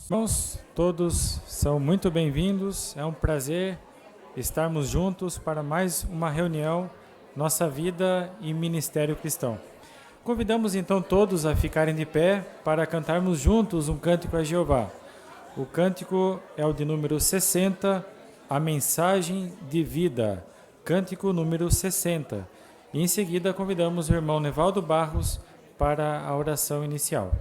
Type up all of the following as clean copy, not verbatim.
Irmãos, todos são muito bem-vindos. É um prazer estarmos juntos para mais uma reunião, Nossa Vida e Ministério Cristão. Convidamos então todos a ficarem de pé para cantarmos juntos um cântico a Jeová. O cântico é o de número 60, A Mensagem de Vida, cântico número 60. E em seguida convidamos o irmão Nevaldo Barros para a oração inicial.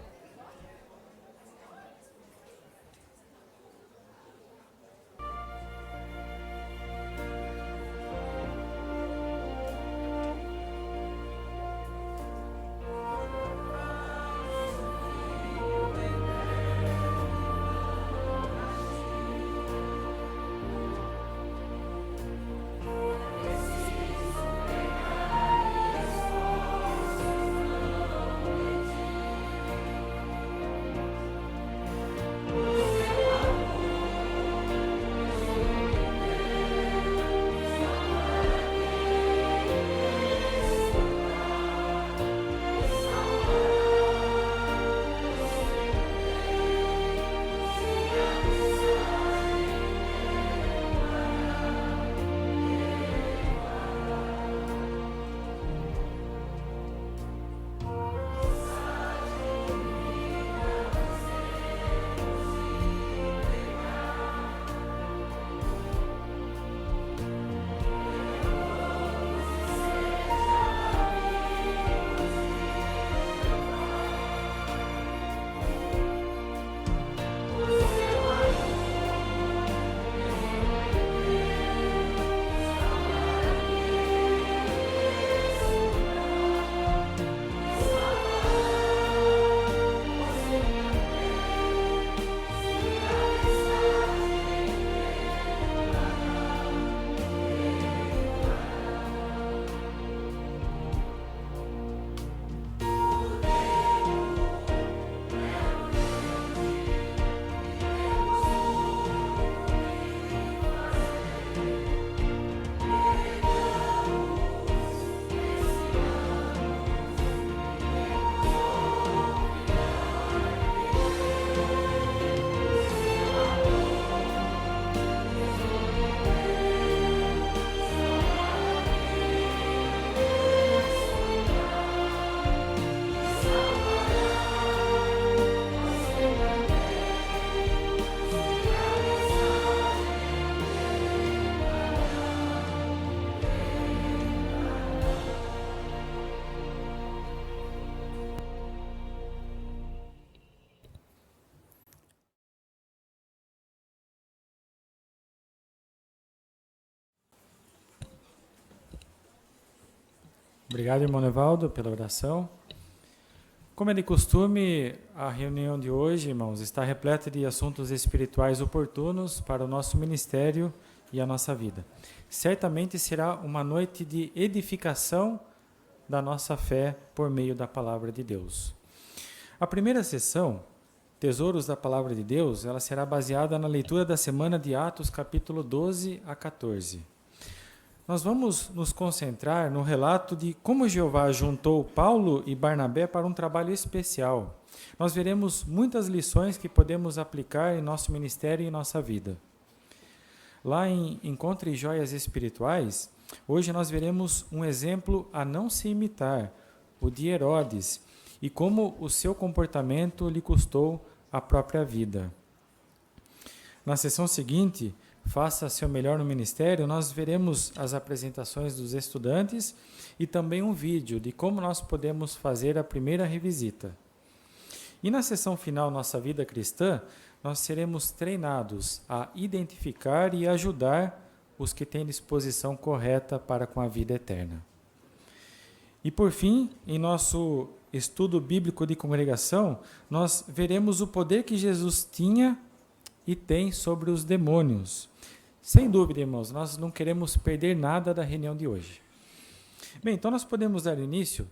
Obrigado, irmão Nevaldo, pela oração. Como é de costume, a reunião de hoje, irmãos, está repleta de assuntos espirituais oportunos para o nosso ministério e a nossa vida. Certamente será uma noite de edificação da nossa fé por meio da palavra de Deus. A primeira sessão, Tesouros da Palavra de Deus, ela será baseada na leitura da semana de Atos, capítulo 12 a 14. Nós vamos nos concentrar no relato de como Jeová juntou Paulo e Barnabé para um trabalho especial. Nós veremos muitas lições que podemos aplicar em nosso ministério e em nossa vida. Lá em Encontre Joias Espirituais, hoje nós veremos um exemplo a não se imitar, o de Herodes, e como o seu comportamento lhe custou a própria vida. Na sessão seguinte, Faça seu melhor no ministério, nós veremos as apresentações dos estudantes e também um vídeo de como nós podemos fazer a primeira revisita. E na sessão final Nossa Vida Cristã, nós seremos treinados a identificar e ajudar os que têm disposição correta para com a vida eterna. E por fim, em nosso estudo bíblico de congregação, nós veremos o poder que Jesus tinha e tem sobre os demônios. Sem dúvida, irmãos, nós não queremos perder nada da reunião de hoje. Bem, então nós podemos dar início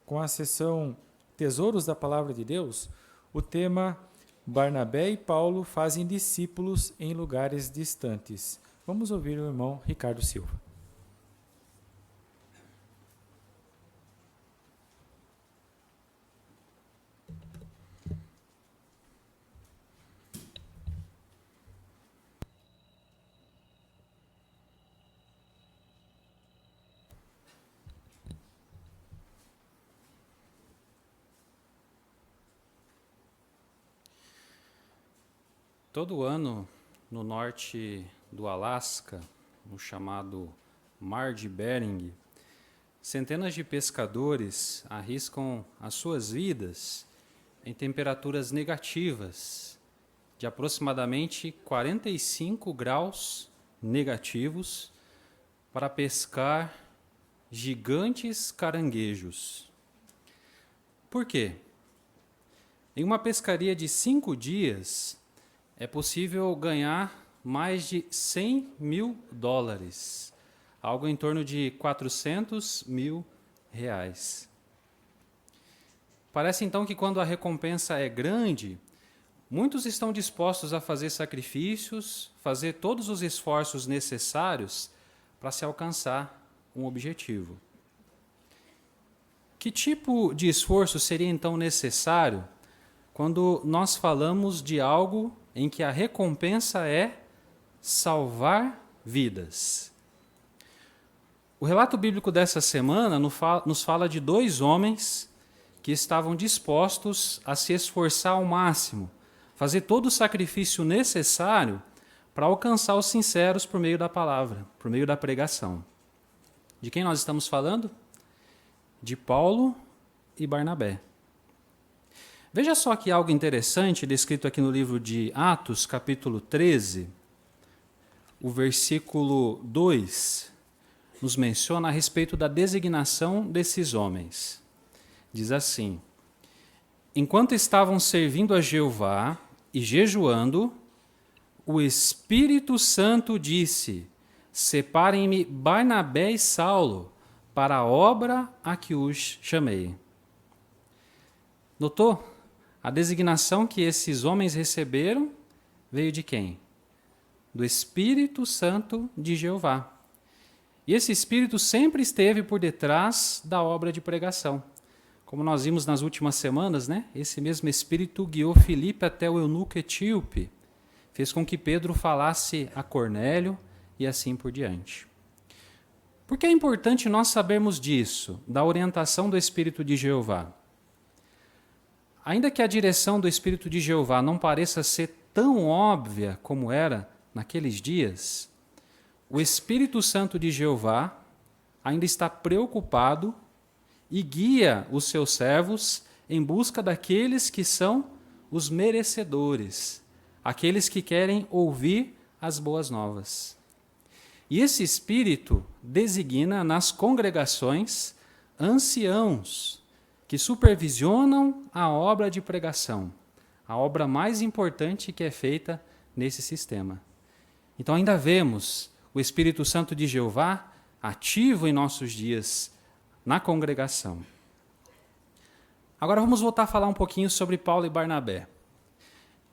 com a sessão Tesouros da Palavra de Deus, o tema Barnabé e Paulo fazem discípulos em lugares distantes. Vamos ouvir o irmão Ricardo Silva. Todo ano, no norte do Alasca, no chamado Mar de Bering, centenas de pescadores arriscam as suas vidas em temperaturas negativas, de aproximadamente 45 graus negativos, para pescar gigantes caranguejos. Por quê? Em uma pescaria de 5 dias, é possível ganhar mais de 100 mil dólares, algo em torno de 400 mil reais. Parece então que quando a recompensa é grande, muitos estão dispostos a fazer sacrifícios, fazer todos os esforços necessários para se alcançar um objetivo. Que tipo de esforço seria então necessário quando nós falamos de algo em que a recompensa é salvar vidas? O relato bíblico dessa semana nos fala de 2 homens que estavam dispostos a se esforçar ao máximo, fazer todo o sacrifício necessário para alcançar os sinceros por meio da palavra, por meio da pregação. De quem nós estamos falando? De Paulo e Barnabé. Veja só que algo interessante descrito aqui no livro de Atos, capítulo 13, o versículo 2, nos menciona a respeito da designação desses homens. Diz assim: enquanto estavam servindo a Jeová e jejuando, o Espírito Santo disse: separem-me Barnabé e Saulo para a obra a que os chamei. Notou? A designação que esses homens receberam veio de quem? Do Espírito Santo de Jeová. E esse Espírito sempre esteve por detrás da obra de pregação. Como nós vimos nas últimas semanas, né? Esse mesmo Espírito guiou Filipe até o eunuco etíope, fez com que Pedro falasse a Cornélio e assim por diante. Por que é importante nós sabermos disso, da orientação do Espírito de Jeová? Ainda que a direção do Espírito de Jeová não pareça ser tão óbvia como era naqueles dias, o Espírito Santo de Jeová ainda está preocupado e guia os seus servos em busca daqueles que são os merecedores, aqueles que querem ouvir as boas novas. E esse Espírito designa nas congregações anciãos que supervisionam a obra de pregação, a obra mais importante que é feita nesse sistema. Então ainda vemos o Espírito Santo de Jeová ativo em nossos dias na congregação. Agora vamos voltar a falar um pouquinho sobre Paulo e Barnabé.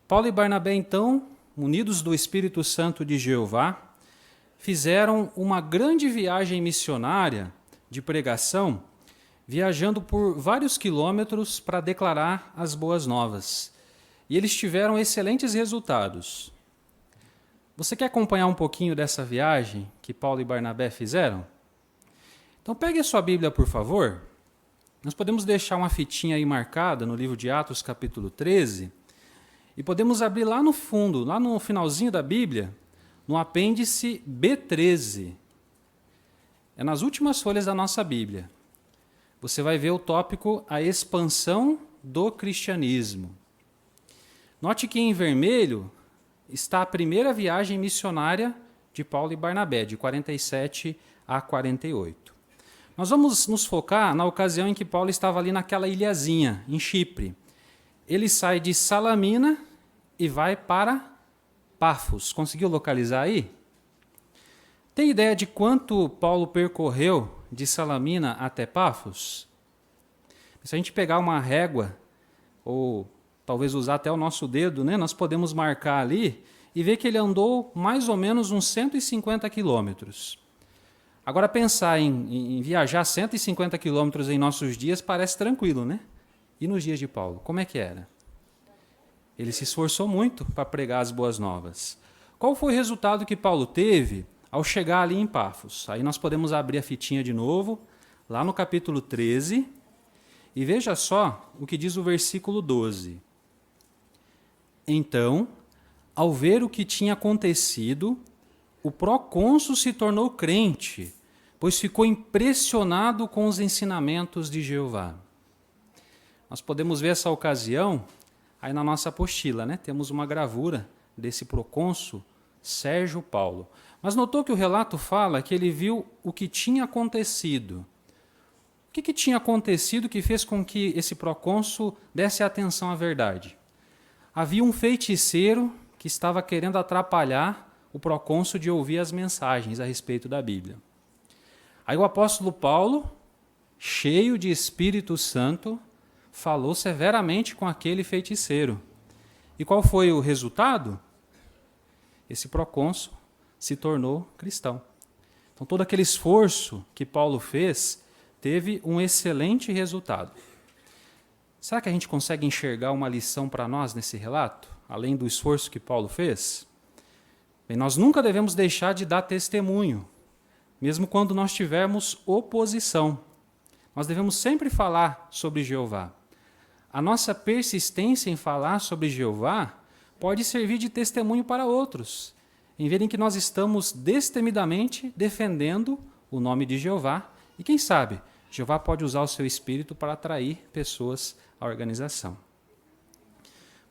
Paulo e Barnabé, então, unidos do Espírito Santo de Jeová, fizeram uma grande viagem missionária de pregação, viajando por vários quilômetros para declarar as boas novas. E eles tiveram excelentes resultados. Você quer acompanhar um pouquinho dessa viagem que Paulo e Barnabé fizeram? Então pegue a sua Bíblia, por favor. Nós podemos deixar uma fitinha aí marcada no livro de Atos, capítulo 13, e podemos abrir lá no fundo, lá no finalzinho da Bíblia, no apêndice B13. É nas últimas folhas da nossa Bíblia. Você vai ver o tópico A Expansão do Cristianismo. Note que em vermelho está a primeira viagem missionária de Paulo e Barnabé, de 47 a 48. Nós vamos nos focar na ocasião em que Paulo estava ali naquela ilhazinha, em Chipre. Ele sai de Salamina e vai para Pafos. Conseguiu localizar aí? Tem ideia de quanto Paulo percorreu de Salamina até Pafos? Se a gente pegar uma régua, ou talvez usar até o nosso dedo, né, nós podemos marcar ali e ver que ele andou mais ou menos uns 150 quilômetros. Agora, pensar em viajar 150 quilômetros em nossos dias parece tranquilo, né? E nos dias de Paulo, como é que era? Ele se esforçou muito para pregar as boas novas. Qual foi o resultado que Paulo teve ao chegar ali em Pafos? Aí nós podemos abrir a fitinha de novo, lá no capítulo 13, e veja só o que diz o versículo 12. Então, ao ver o que tinha acontecido, o procônsul se tornou crente, pois ficou impressionado com os ensinamentos de Jeová. Nós podemos ver essa ocasião aí na nossa apostila, né? Temos uma gravura desse procônsul Sérgio Paulo. Mas notou que o relato fala que ele viu o que tinha acontecido. O que tinha acontecido que fez com que esse procônsul desse atenção à verdade? Havia um feiticeiro que estava querendo atrapalhar o procônsul de ouvir as mensagens a respeito da Bíblia. Aí o apóstolo Paulo, cheio de Espírito Santo, falou severamente com aquele feiticeiro. E qual foi o resultado? Esse procônsul se tornou cristão. Então todo aquele esforço que Paulo fez teve um excelente resultado. Será que a gente consegue enxergar uma lição para nós nesse relato, além do esforço que Paulo fez? Bem, nós nunca devemos deixar de dar testemunho, mesmo quando nós tivermos oposição. Nós devemos sempre falar sobre Jeová. A nossa persistência em falar sobre Jeová pode servir de testemunho para outros, em verem que nós estamos destemidamente defendendo o nome de Jeová. E quem sabe, Jeová pode usar o seu espírito para atrair pessoas à organização.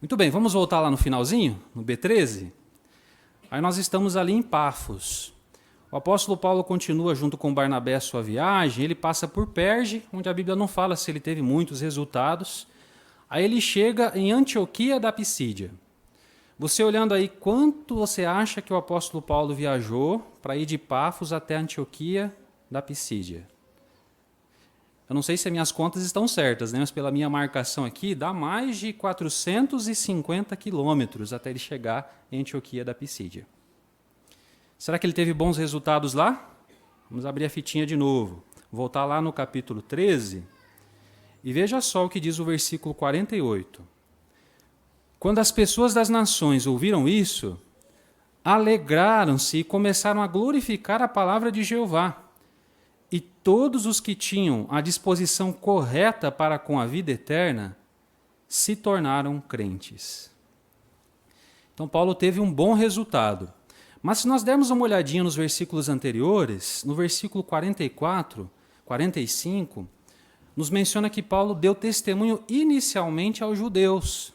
Muito bem, vamos voltar lá no finalzinho, no B13? Aí nós estamos ali em Pafos. O apóstolo Paulo continua junto com Barnabé a sua viagem, ele passa por Perge, onde a Bíblia não fala se ele teve muitos resultados. Aí ele chega em Antioquia da Pisídia. Você olhando aí, quanto você acha que o apóstolo Paulo viajou para ir de Pafos até Antioquia da Pisídia? Eu não sei se as minhas contas estão certas, né? Mas pela minha marcação aqui, dá mais de 450 quilômetros até ele chegar em Antioquia da Pisídia. Será que ele teve bons resultados lá? Vamos abrir a fitinha de novo. Voltar lá no capítulo 13 e veja só o que diz o versículo 48. Quando as pessoas das nações ouviram isso, alegraram-se e começaram a glorificar a palavra de Jeová. E todos os que tinham a disposição correta para com a vida eterna se tornaram crentes. Então Paulo teve um bom resultado. Mas se nós dermos uma olhadinha nos versículos anteriores, no versículo 44, 45, nos menciona que Paulo deu testemunho inicialmente aos judeus.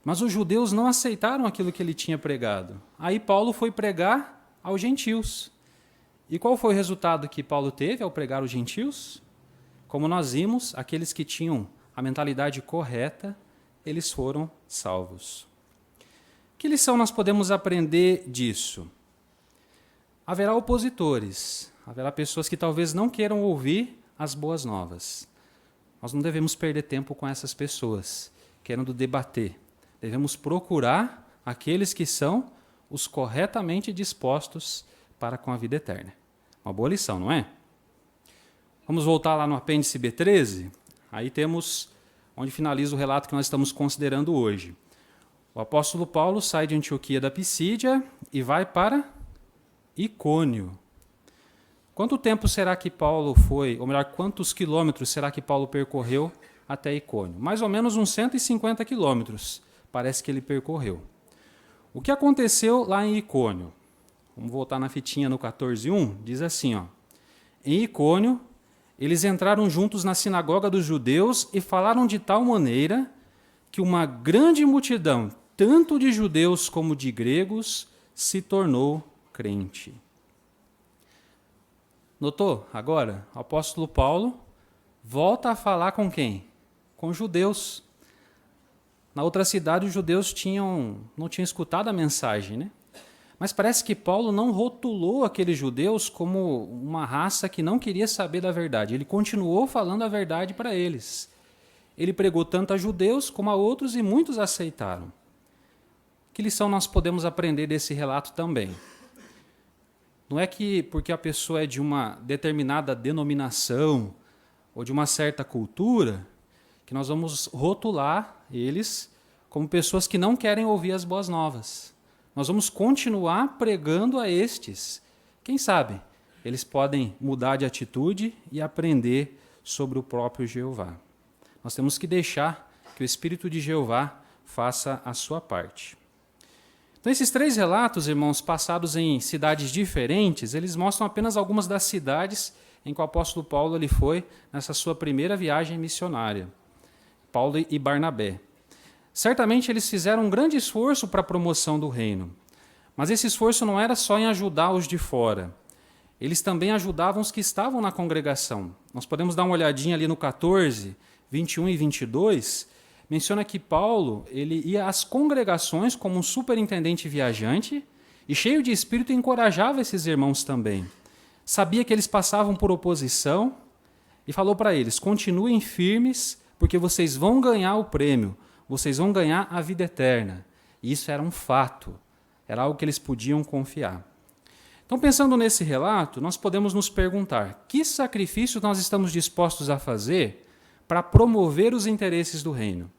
Mas os judeus não aceitaram aquilo que ele tinha pregado. Aí Paulo foi pregar aos gentios. E qual foi o resultado que Paulo teve ao pregar aos gentios? Como nós vimos, aqueles que tinham a mentalidade correta, eles foram salvos. Que lição nós podemos aprender disso? Haverá opositores, haverá pessoas que talvez não queiram ouvir as boas novas. Nós não devemos perder tempo com essas pessoas, querendo debater. Devemos procurar aqueles que são os corretamente dispostos para com a vida eterna. Uma boa lição, não é? Vamos voltar lá no apêndice B13. Aí temos onde finaliza o relato que nós estamos considerando hoje. O apóstolo Paulo sai de Antioquia da Pisídia e vai para Icônio. Quanto tempo será que Paulo foi, ou melhor, quantos quilômetros será que Paulo percorreu até Icônio? Mais ou menos uns 150 quilômetros, parece que ele percorreu. O que aconteceu lá em Icônio? Vamos voltar na fitinha no 14:1, diz assim, ó. Em Icônio, eles entraram juntos na sinagoga dos judeus e falaram de tal maneira que uma grande multidão, tanto de judeus como de gregos, se tornou crente. Notou? Agora, o apóstolo Paulo volta a falar com quem? Com judeus. Na outra cidade, os judeus não tinham escutado a mensagem, né? Mas parece que Paulo não rotulou aqueles judeus como uma raça que não queria saber da verdade. Ele continuou falando a verdade para eles. Ele pregou tanto a judeus como a outros e muitos aceitaram. Que lição nós podemos aprender desse relato também? Não é que porque a pessoa é de uma determinada denominação ou de uma certa cultura que nós vamos rotular eles como pessoas que não querem ouvir as boas novas. Nós vamos continuar pregando a estes. Quem sabe eles podem mudar de atitude e aprender sobre o próprio Jeová. Nós temos que deixar que o Espírito de Jeová faça a sua parte. Então, esses 3 relatos, irmãos, passados em cidades diferentes, eles mostram apenas algumas das cidades em que o apóstolo Paulo ele foi nessa sua primeira viagem missionária. Paulo e Barnabé. Certamente eles fizeram um grande esforço para a promoção do reino, mas esse esforço não era só em ajudar os de fora. Eles também ajudavam os que estavam na congregação. Nós podemos dar uma olhadinha ali no 14, 21 e 22, menciona que Paulo ele ia às congregações como um superintendente viajante e cheio de espírito encorajava esses irmãos também. Sabia que eles passavam por oposição e falou para eles, continuem firmes porque vocês vão ganhar o prêmio, vocês vão ganhar a vida eterna. E isso era um fato, era algo que eles podiam confiar. Então, pensando nesse relato, nós podemos nos perguntar, que sacrifício nós estamos dispostos a fazer para promover os interesses do reino?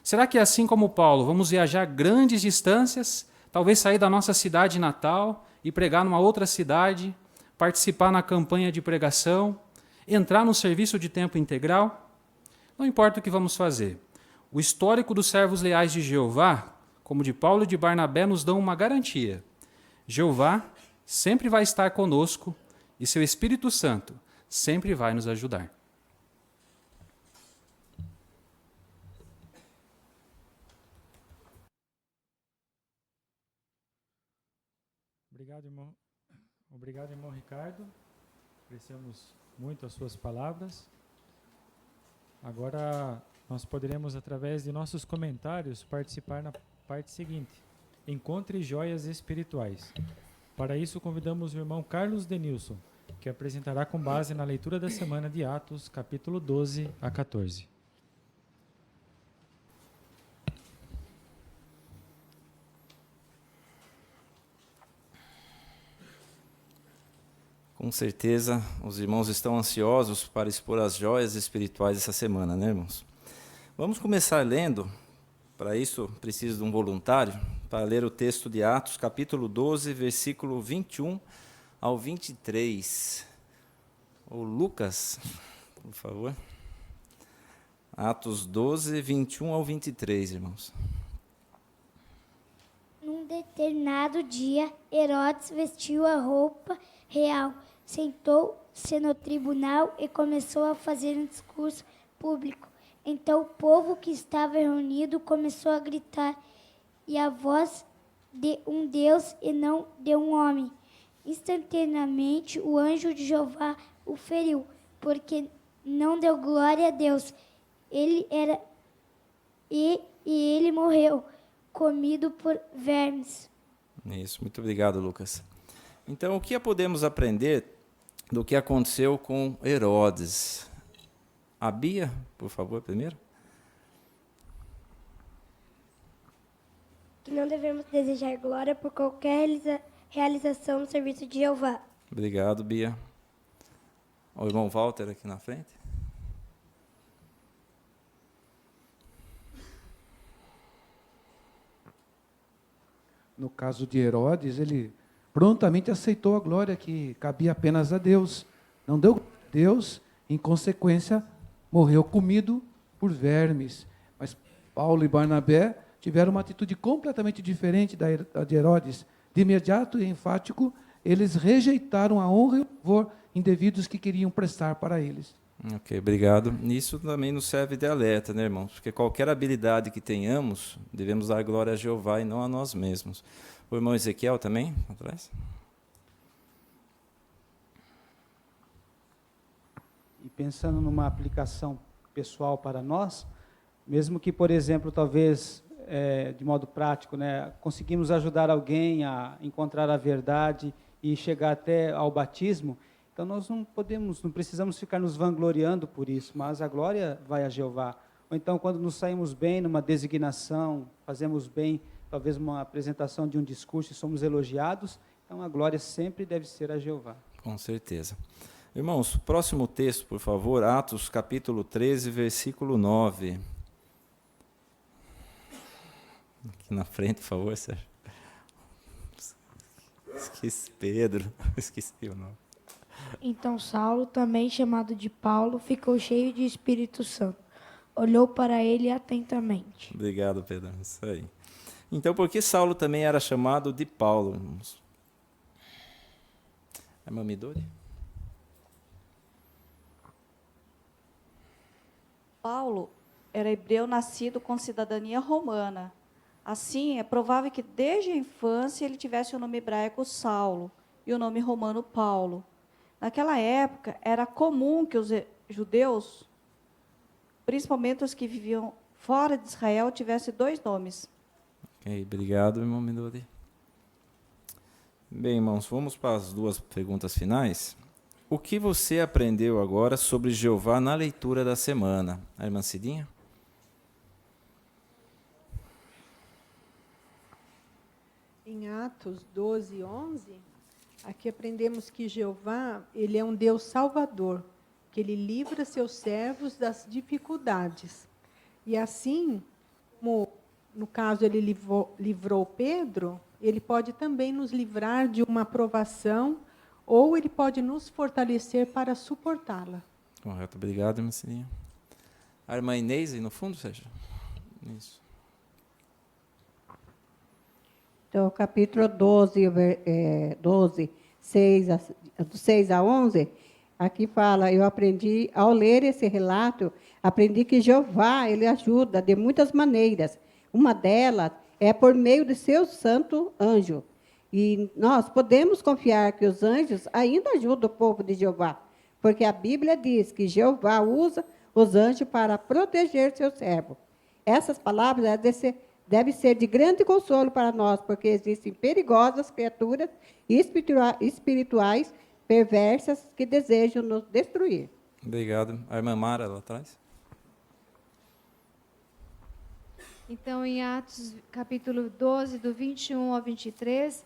Será que, assim como Paulo, vamos viajar grandes distâncias, talvez sair da nossa cidade natal e pregar numa outra cidade, participar na campanha de pregação, entrar no serviço de tempo integral? Não importa o que vamos fazer. O histórico dos servos leais de Jeová, como de Paulo e de Barnabé, nos dão uma garantia. Jeová sempre vai estar conosco e seu Espírito Santo sempre vai nos ajudar. Obrigado, irmão. Obrigado, irmão Ricardo. Apreciamos muito as suas palavras. Agora, nós poderemos, através de nossos comentários, participar na parte seguinte. Encontre joias espirituais. Para isso, convidamos o irmão Carlos Denilson, que apresentará com base na leitura da semana de Atos, capítulo 12 a 14. Com certeza, os irmãos estão ansiosos para expor as joias espirituais essa semana, né, irmãos? Vamos começar lendo. Para isso, preciso de um voluntário para ler o texto de Atos, capítulo 12, versículo 21 ao 23. O Lucas, por favor. Atos 12, 21 ao 23, irmãos. Num determinado dia, Herodes vestiu a roupa real, sentou-se no tribunal e começou a fazer um discurso público. Então o povo que estava reunido começou a gritar, e a voz de um Deus e não de um homem. Instantaneamente o anjo de Jeová o feriu, porque não deu glória a Deus. Ele morreu, comido por vermes. Isso, muito obrigado, Lucas. Então, o que podemos aprender do que aconteceu com Herodes? A Bia, por favor, primeiro. Que não devemos desejar glória por qualquer realização no serviço de Jeová. Obrigado, Bia. O irmão Walter aqui na frente. No caso de Herodes, ele prontamente aceitou a glória que cabia apenas a Deus. Não deu glória a Deus, em consequência, morreu comido por vermes. Mas Paulo e Barnabé tiveram uma atitude completamente diferente da de Herodes. De imediato e enfático, eles rejeitaram a honra e o louvor indevidos que queriam prestar para eles. Ok, obrigado. Isso também nos serve de alerta, né, irmãos? Porque qualquer habilidade que tenhamos, devemos dar glória a Jeová e não a nós mesmos. O irmão Ezequiel também, atrás. E pensando numa aplicação pessoal para nós, mesmo que, por exemplo, talvez de modo prático, né, conseguimos ajudar alguém a encontrar a verdade e chegar até ao batismo, então nós não precisamos ficar nos vangloriando por isso, mas a glória vai a Jeová. Ou então, quando nos saímos bem numa designação, fazemos bem, talvez uma apresentação de um discurso e somos elogiados, então a glória sempre deve ser a Jeová. Com certeza. Irmãos, próximo texto, por favor, Atos capítulo 13, versículo 9. Aqui na frente, por favor, Sérgio. Esqueci Pedro, esqueci o nome. Então Saulo, também chamado de Paulo, ficou cheio de Espírito Santo. Olhou para ele atentamente. Obrigado, Pedro. Isso aí. Então, por que Saulo também era chamado de Paulo, irmãos? É Mamidori? Paulo era hebreu nascido com cidadania romana. Assim, é provável que desde a infância ele tivesse o nome hebraico Saulo e o nome romano Paulo. Naquela época, era comum que os judeus, principalmente os que viviam fora de Israel, tivessem 2 nomes. Ok, obrigado, irmão Midori. Bem, irmãos, vamos para as 2 perguntas finais. O que você aprendeu agora sobre Jeová na leitura da semana? A irmã Cidinha? Em Atos 12, 11, aqui aprendemos que Jeová, ele é um Deus salvador, que ele livra seus servos das dificuldades. E assim, como no caso ele livrou Pedro, ele pode também nos livrar de uma provação, ou ele pode nos fortalecer para suportá-la. Correto, obrigado, irmã Cidinha. A irmã Inês aí no fundo, Sérgio? Isso. Então, capítulo 12, 6 a 11, aqui fala, eu aprendi, ao ler esse relato, aprendi que Jeová, ele ajuda de muitas maneiras. Uma delas é por meio de seu santo anjo. E nós podemos confiar que os anjos ainda ajudam o povo de Jeová, porque a Bíblia diz que Jeová usa os anjos para proteger seu servo. Essas palavras devem ser de grande consolo para nós, porque existem perigosas criaturas espirituais perversas que desejam nos destruir. Obrigado. A irmã Mara lá atrás. Então, em Atos, capítulo 12, do 21 ao 23,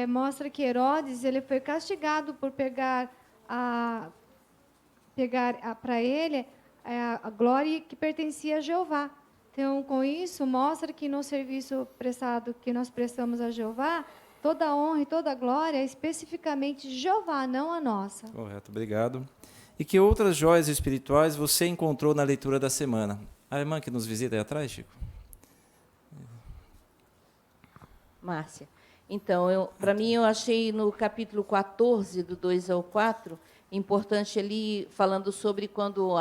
mostra que Herodes ele foi castigado por pegar para ele a glória que pertencia a Jeová. Então, com isso, mostra que no serviço prestado que nós prestamos a Jeová, toda a honra e toda a glória é especificamente de Jeová, não a nossa. Correto, obrigado. E que outras joias espirituais você encontrou na leitura da semana? A irmã que nos visita aí atrás, Chico? Márcia. Então, para mim, eu achei no capítulo 14, do 2 ao 4, importante ali, falando sobre quando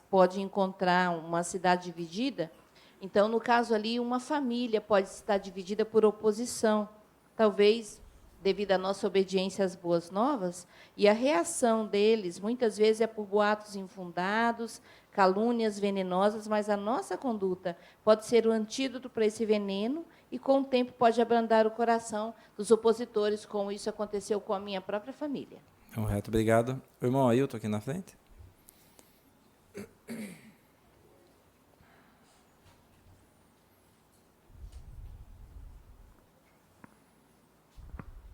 pode encontrar uma cidade dividida. Então, no caso ali, uma família pode estar dividida por oposição, talvez devido à nossa obediência às boas novas, e a reação deles, muitas vezes, é por boatos infundados, calúnias venenosas, mas a nossa conduta pode ser o antídoto para esse veneno e, com o tempo, pode abrandar o coração dos opositores, como isso aconteceu com a minha própria família. Correto, obrigado. O irmão Ailton aqui na frente.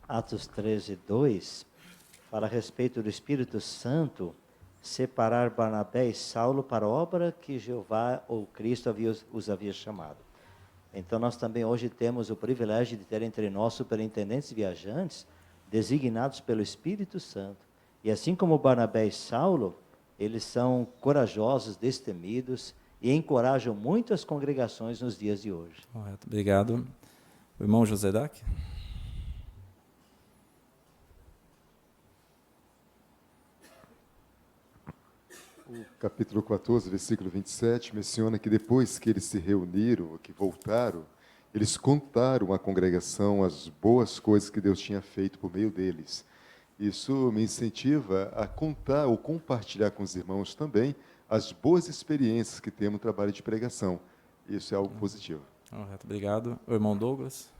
Atos 13, 2, fala a respeito do Espírito Santo separar Barnabé e Saulo para a obra que Jeová ou Cristo os havia chamado. Então, nós também hoje temos o privilégio de ter entre nós superintendentes viajantes designados pelo Espírito Santo. E assim como Barnabé e Saulo, eles são corajosos, destemidos e encorajam muito as congregações nos dias de hoje. Correto, obrigado. O irmão José Dac. O capítulo 14, versículo 27, menciona que depois que eles se reuniram, que voltaram, eles contaram à congregação as boas coisas que Deus tinha feito por meio deles. Isso me incentiva a contar ou compartilhar com os irmãos também as boas experiências que temos no trabalho de pregação. Isso é algo positivo. Correto, obrigado. O irmão Douglas.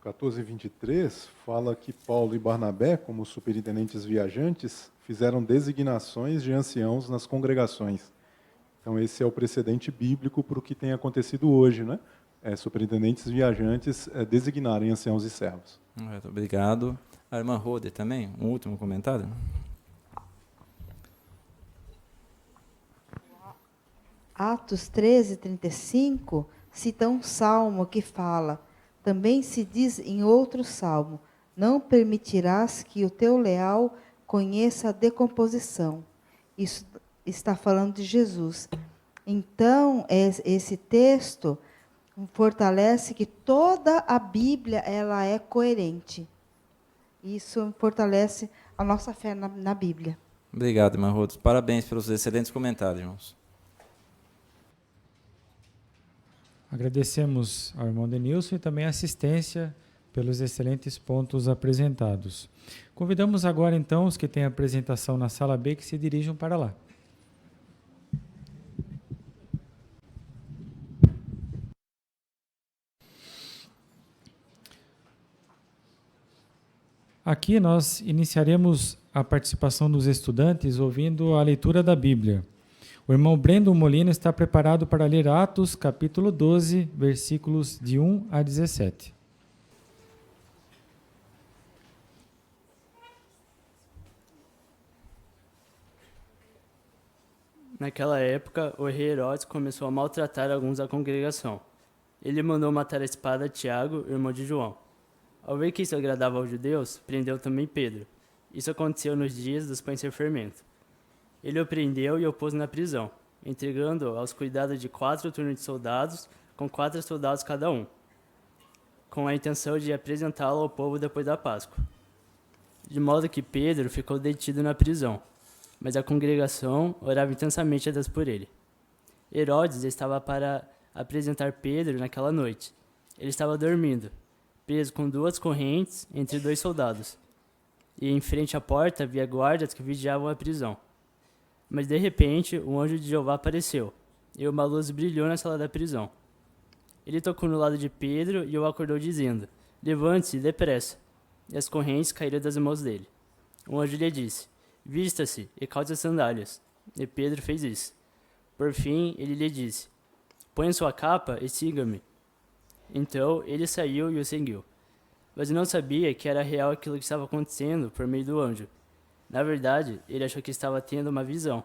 14:23 fala que Paulo e Barnabé, como superintendentes viajantes, fizeram designações de anciãos nas congregações. Então, esse é o precedente bíblico para o que tem acontecido hoje, né? Superintendentes viajantes designarem anciãos e servos. Correto, obrigado. A irmã Rode também, um último comentário. Atos 13:35 cita um salmo que fala: também se diz em outro salmo, não permitirás que o teu leal conheça a decomposição. Isso está falando de Jesus. Então, esse texto fortalece que toda a Bíblia ela é coerente. Isso fortalece a nossa fé na Bíblia. Obrigado, irmã Rodos. Parabéns pelos excelentes comentários, irmãos. Agradecemos ao irmão Denilson e também a assistência pelos excelentes pontos apresentados. Convidamos agora, então, os que têm apresentação na sala B que se dirijam para lá. Aqui nós iniciaremos a participação dos estudantes ouvindo a leitura da Bíblia. O irmão Brandon Molina está preparado para ler Atos, capítulo 12, versículos de 1 a 17. Naquela época, o rei Herodes começou a maltratar alguns da congregação. Ele mandou matar a espada Tiago, irmão de João. Ao ver que isso agradava aos judeus, prendeu também Pedro. Isso aconteceu nos dias dos pães sem fermento. Ele o prendeu e o pôs na prisão, entregando-o aos cuidados de 4 turnos de soldados, com 4 soldados cada um, com a intenção de apresentá-lo ao povo depois da Páscoa. De modo que Pedro ficou detido na prisão, mas a congregação orava intensamente a Deus por ele. Herodes estava para apresentar Pedro naquela noite. Ele estava dormindo, preso com 2 correntes entre 2 soldados. E em frente à porta havia guardas que vigiavam a prisão. Mas de repente, o anjo de Jeová apareceu, e uma luz brilhou na sala da prisão. Ele tocou no lado de Pedro e o acordou dizendo: "Levante-se depressa." E as correntes caíram das mãos dele. O anjo lhe disse: "Vista-se e calce as sandálias." E Pedro fez isso. Por fim, ele lhe disse: "Ponha sua capa e siga-me." Então ele saiu e o seguiu. Mas não sabia que era real aquilo que estava acontecendo por meio do anjo. Na verdade, ele achou que estava tendo uma visão.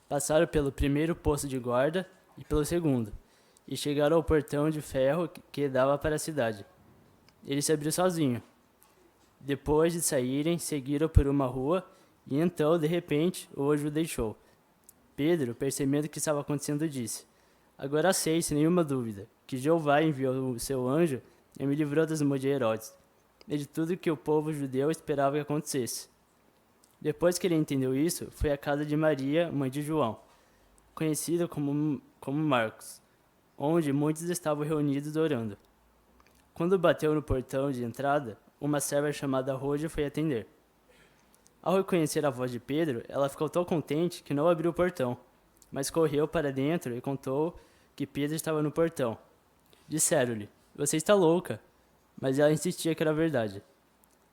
Passaram pelo primeiro posto de guarda e pelo segundo, e chegaram ao portão de ferro que dava para a cidade. Ele se abriu sozinho. Depois de saírem, seguiram por uma rua, e então, de repente, o anjo o deixou. Pedro, percebendo o que estava acontecendo, disse: "Agora sei, sem nenhuma dúvida, que Jeová enviou o seu anjo e me livrou das mãos de Herodes, e de tudo que o povo judeu esperava que acontecesse." Depois que ele entendeu isso, foi à casa de Maria, mãe de João, conhecida como Marcos, onde muitos estavam reunidos orando. Quando bateu no portão de entrada, uma serva chamada Rode foi atender. Ao reconhecer a voz de Pedro, ela ficou tão contente que não abriu o portão, mas correu para dentro e contou que Pedro estava no portão. Disseram-lhe: "Você está louca." Mas ela insistia que era verdade.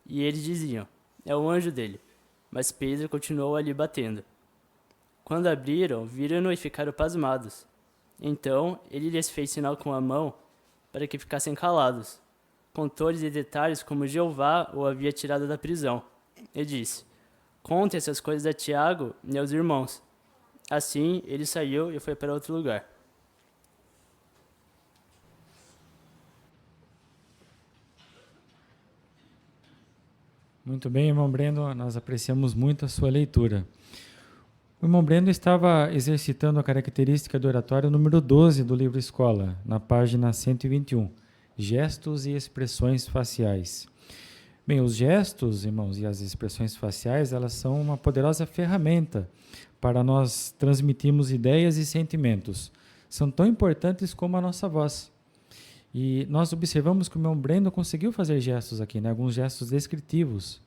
E eles diziam: "É o anjo dele." Mas Pedro continuou ali batendo. Quando abriram, viram-no e ficaram pasmados. Então ele lhes fez sinal com a mão para que ficassem calados. Contou-lhes em detalhes como Jeová o havia tirado da prisão. E disse: "Conte essas coisas a Tiago e aos irmãos." Assim ele saiu e foi para outro lugar. Muito bem, irmão Brendo, nós apreciamos muito a sua leitura. O irmão Brendo estava exercitando a característica do oratório número 12 do livro Escola, na página 121, gestos e expressões faciais. Bem, os gestos, irmãos, e as expressões faciais, elas são uma poderosa ferramenta para nós transmitirmos ideias e sentimentos. São tão importantes como a nossa voz. E nós observamos que o irmão Brendo conseguiu fazer gestos aqui, né? Alguns gestos descritivos.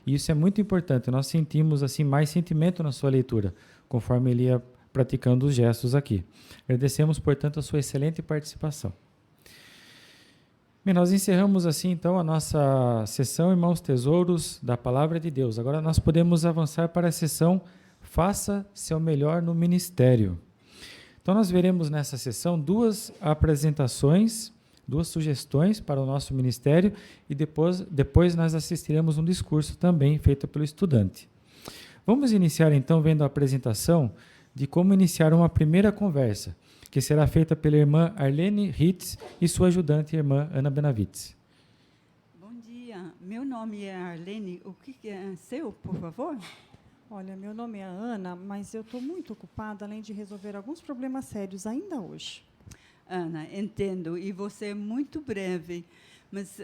E isso é muito importante. Nós sentimos assim mais sentimento na sua leitura, conforme ele ia praticando os gestos aqui. Agradecemos, portanto, a sua excelente participação. Bem, nós encerramos assim, então, a nossa sessão Irmãos Tesouros da Palavra de Deus. Agora nós podemos avançar para a sessão Faça seu melhor no ministério. Então, nós veremos nessa sessão 2 apresentações, 2 sugestões para o nosso ministério e depois nós assistiremos um discurso também feito pelo estudante. Vamos iniciar então vendo a apresentação de como iniciar uma primeira conversa, que será feita pela irmã Arlene Ritz e sua ajudante, a irmã Ana Benavides. Bom dia, meu nome é Arlene, o que é seu, por favor? Olha, meu nome é Ana, mas eu estou muito ocupada, além de resolver alguns problemas sérios ainda hoje. Ana, entendo, e você é muito breve, mas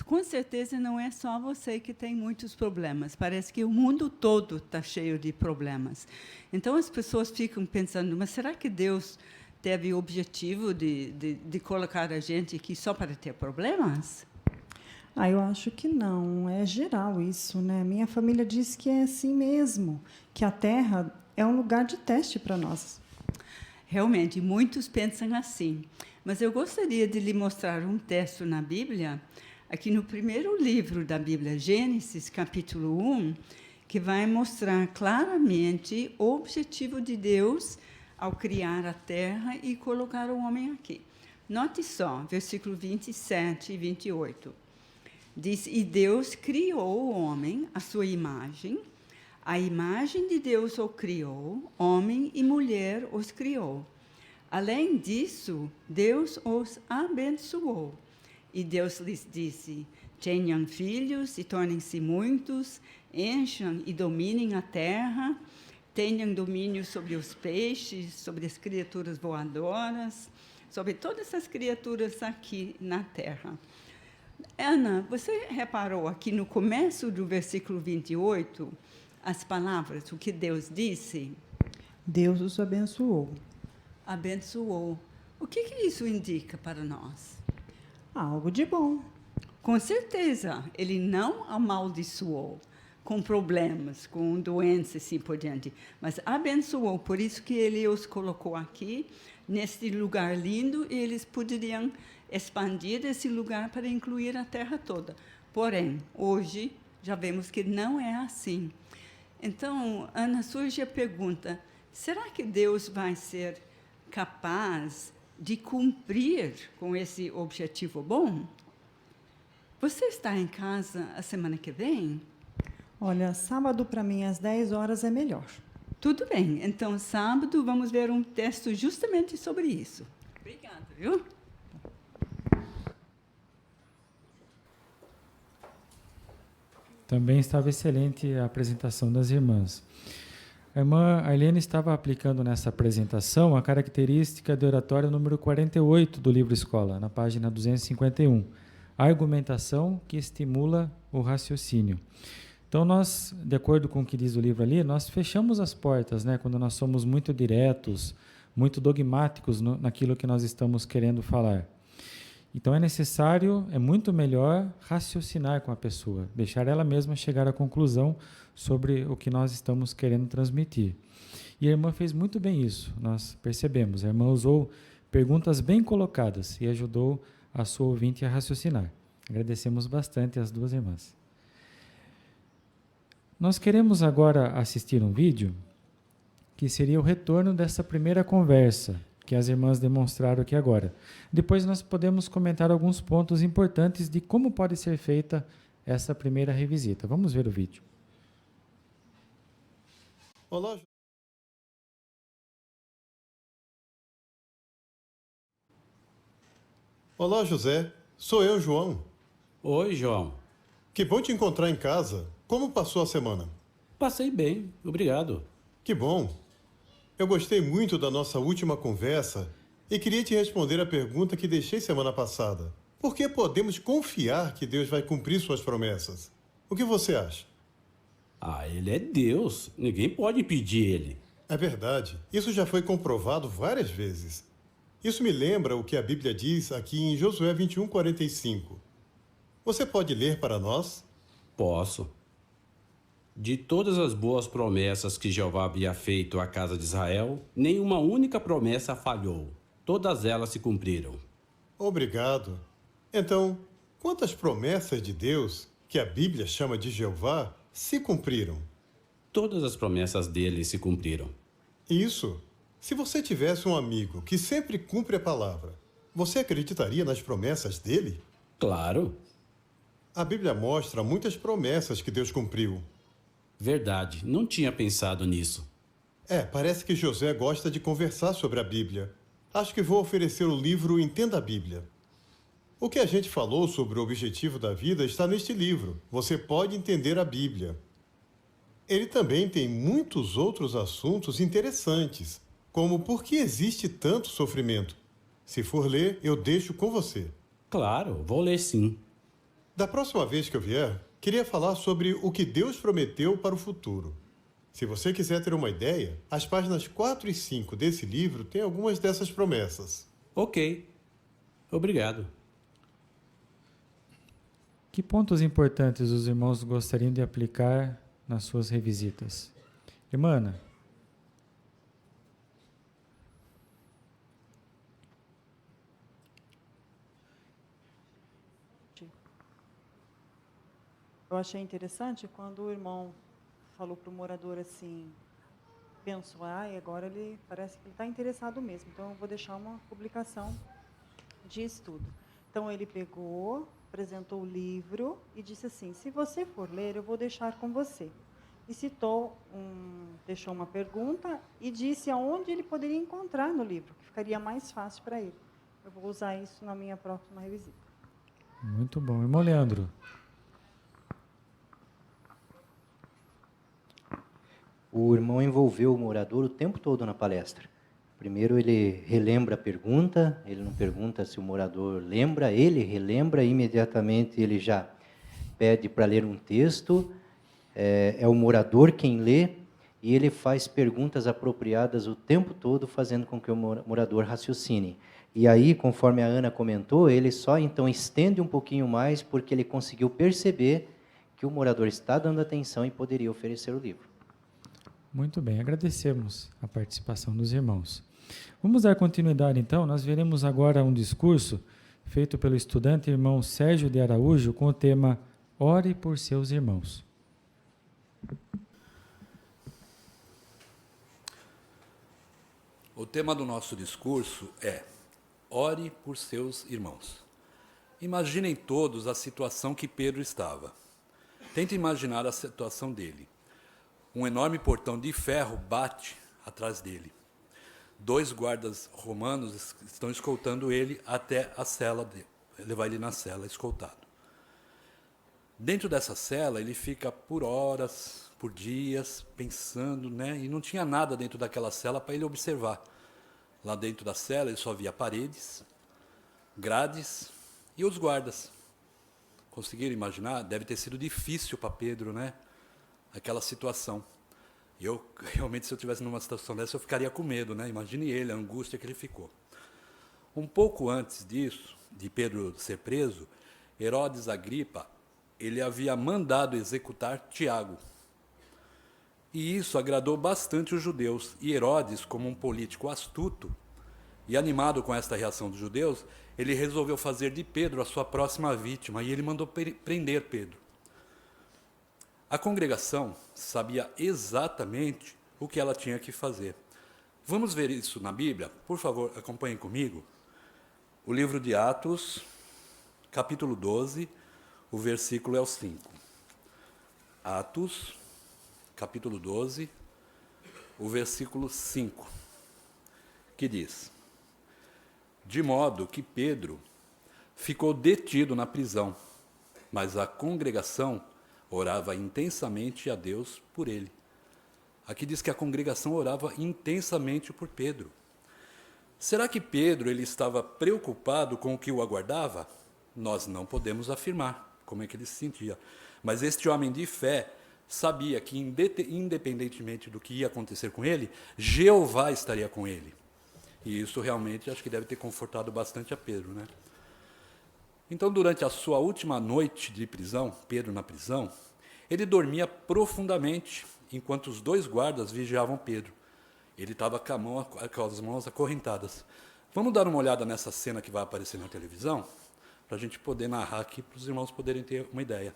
com certeza não é só você que tem muitos problemas. Parece que o mundo todo está cheio de problemas. Então, as pessoas ficam pensando, mas será que Deus teve o objetivo de colocar a gente aqui só para ter problemas? Eu acho que não. É geral isso, né? Minha família diz que é assim mesmo, que a Terra é um lugar de teste para nós. Realmente, muitos pensam assim. Mas eu gostaria de lhe mostrar um texto na Bíblia, aqui no primeiro livro da Bíblia, Gênesis, capítulo 1, que vai mostrar claramente o objetivo de Deus ao criar a terra e colocar o homem aqui. Note só, versículo 27 e 28. Diz, e Deus criou o homem à sua imagem, a imagem de Deus o criou, homem e mulher os criou. Além disso, Deus os abençoou. E Deus lhes disse, tenham filhos e tornem-se muitos, encham e dominem a terra, tenham domínio sobre os peixes, sobre as criaturas voadoras, sobre todas essas criaturas aqui na terra. Ana, você reparou aqui no começo do versículo 28, as palavras, o que Deus disse? Deus os abençoou. Abençoou. O que isso indica para nós? Algo de bom. Com certeza, ele não amaldiçoou com problemas, com doenças e assim por diante, mas abençoou, por isso que ele os colocou aqui, neste lugar lindo, e eles poderiam expandir esse lugar para incluir a terra toda. Porém, hoje, já vemos que não é assim. Então, Ana, surge a pergunta, será que Deus vai ser capaz de cumprir com esse objetivo bom? Você está em casa a semana que vem? Olha, sábado para mim às 10 horas é melhor. Tudo bem, então sábado vamos ver um texto justamente sobre isso. Obrigada, viu? Também estava excelente a apresentação das irmãs. A irmã Arlene estava aplicando nessa apresentação a característica do oratório número 48 do livro Escola, na página 251. A argumentação que estimula o raciocínio. Então, nós, de acordo com o que diz o livro ali, nós fechamos as portas, né, quando nós somos muito diretos, muito dogmáticos naquilo que nós estamos querendo falar. Então, é necessário, é muito melhor raciocinar com a pessoa, deixar ela mesma chegar à conclusão sobre o que nós estamos querendo transmitir. E a irmã fez muito bem isso, nós percebemos. A irmã usou perguntas bem colocadas e ajudou a sua ouvinte a raciocinar. Agradecemos bastante às duas irmãs. Nós queremos agora assistir um vídeo que seria o retorno dessa primeira conversa que as irmãs demonstraram aqui agora. Depois nós podemos comentar alguns pontos importantes de como pode ser feita essa primeira revisita. Vamos ver o vídeo. Olá, Olá, José. Sou eu, João. Oi, João. Que bom te encontrar em casa. Como passou a semana? Passei bem, obrigado. Que bom. Eu gostei muito da nossa última conversa e queria te responder a pergunta que deixei semana passada. Por que podemos confiar que Deus vai cumprir suas promessas? O que você acha? Ele é Deus. Ninguém pode impedir ele. É verdade. Isso já foi comprovado várias vezes. Isso me lembra o que a Bíblia diz aqui em Josué 21:45. Você pode ler para nós? Posso. De todas as boas promessas que Jeová havia feito à casa de Israel, nenhuma única promessa falhou. Todas elas se cumpriram. Obrigado. Então, quantas promessas de Deus, que a Bíblia chama de Jeová, se cumpriram? Todas as promessas dele se cumpriram. Isso. Se você tivesse um amigo que sempre cumpre a palavra, você acreditaria nas promessas dele? Claro. A Bíblia mostra muitas promessas que Deus cumpriu. Verdade, não tinha pensado nisso. Parece que José gosta de conversar sobre a Bíblia. Acho que vou oferecer o livro Entenda a Bíblia. O que a gente falou sobre o objetivo da vida está neste livro. Você pode entender a Bíblia. Ele também tem muitos outros assuntos interessantes, como por que existe tanto sofrimento. Se for ler, eu deixo com você. Claro, vou ler sim. Da próxima vez que eu vier, queria falar sobre o que Deus prometeu para o futuro. Se você quiser ter uma ideia, as páginas 4 e 5 desse livro têm algumas dessas promessas. Ok. Obrigado. Que pontos importantes os irmãos gostariam de aplicar nas suas revisitas? Irmã Ana. Eu achei interessante quando o irmão falou para o morador assim, pensou, e agora ele parece que ele está interessado mesmo, então eu vou deixar uma publicação de estudo. Então ele pegou, apresentou o livro e disse assim, se você for ler, eu vou deixar com você. E deixou uma pergunta e disse aonde ele poderia encontrar no livro, que ficaria mais fácil para ele. Eu vou usar isso na minha próxima revisita. Muito bom. Irmão Leandro. O irmão envolveu o morador o tempo todo na palestra. Primeiro ele relembra a pergunta, ele não pergunta se o morador lembra, ele relembra, imediatamente ele já pede para ler um texto, é o morador quem lê, e ele faz perguntas apropriadas o tempo todo, fazendo com que o morador raciocine. E aí, conforme a Ana comentou, ele só então estende um pouquinho mais, porque ele conseguiu perceber que o morador está dando atenção e poderia oferecer o livro. Muito bem, agradecemos a participação dos irmãos. Vamos dar continuidade, então. Nós veremos agora um discurso feito pelo estudante irmão Sérgio de Araújo com o tema Ore por seus irmãos. O tema do nosso discurso é Ore por seus irmãos. Imaginem todos a situação que Pedro estava. Tente imaginar a situação dele. Um enorme portão de ferro bate atrás dele. 2 guardas romanos estão escoltando ele até a cela dele, levar ele na cela escoltado. Dentro dessa cela, ele fica por horas, por dias, pensando, e não tinha nada dentro daquela cela para ele observar. Lá dentro da cela, ele só via paredes, grades e os guardas. Conseguiram imaginar? Deve ter sido difícil para Pedro, aquela situação. E eu, realmente, se eu estivesse numa situação dessa, eu ficaria com medo, Imagine ele, a angústia que ele ficou. Um pouco antes disso, de Pedro ser preso, Herodes Agripa, ele havia mandado executar Tiago. E isso agradou bastante os judeus. E Herodes, como um político astuto e animado com esta reação dos judeus, ele resolveu fazer de Pedro a sua próxima vítima, e ele mandou prender Pedro. A congregação sabia exatamente o que ela tinha que fazer. Vamos ver isso na Bíblia? Por favor, acompanhem comigo. O livro de Atos, capítulo 12, o versículo é o 5. Atos, capítulo 12, o versículo 5, que diz: de modo que Pedro ficou detido na prisão, mas a congregação orava intensamente a Deus por ele. Aqui diz que a congregação orava intensamente por Pedro. Será que Pedro ele estava preocupado com o que o aguardava? Nós não podemos afirmar como é que ele se sentia. Mas este homem de fé sabia que, independentemente do que ia acontecer com ele, Jeová estaria com ele. E isso realmente acho que deve ter confortado bastante a Pedro, Então, durante a sua última noite de prisão, Pedro na prisão, ele dormia profundamente, enquanto os 2 guardas vigiavam Pedro. Ele estava com as mãos acorrentadas. Vamos dar uma olhada nessa cena que vai aparecer na televisão, para a gente poder narrar aqui, para os irmãos poderem ter uma ideia.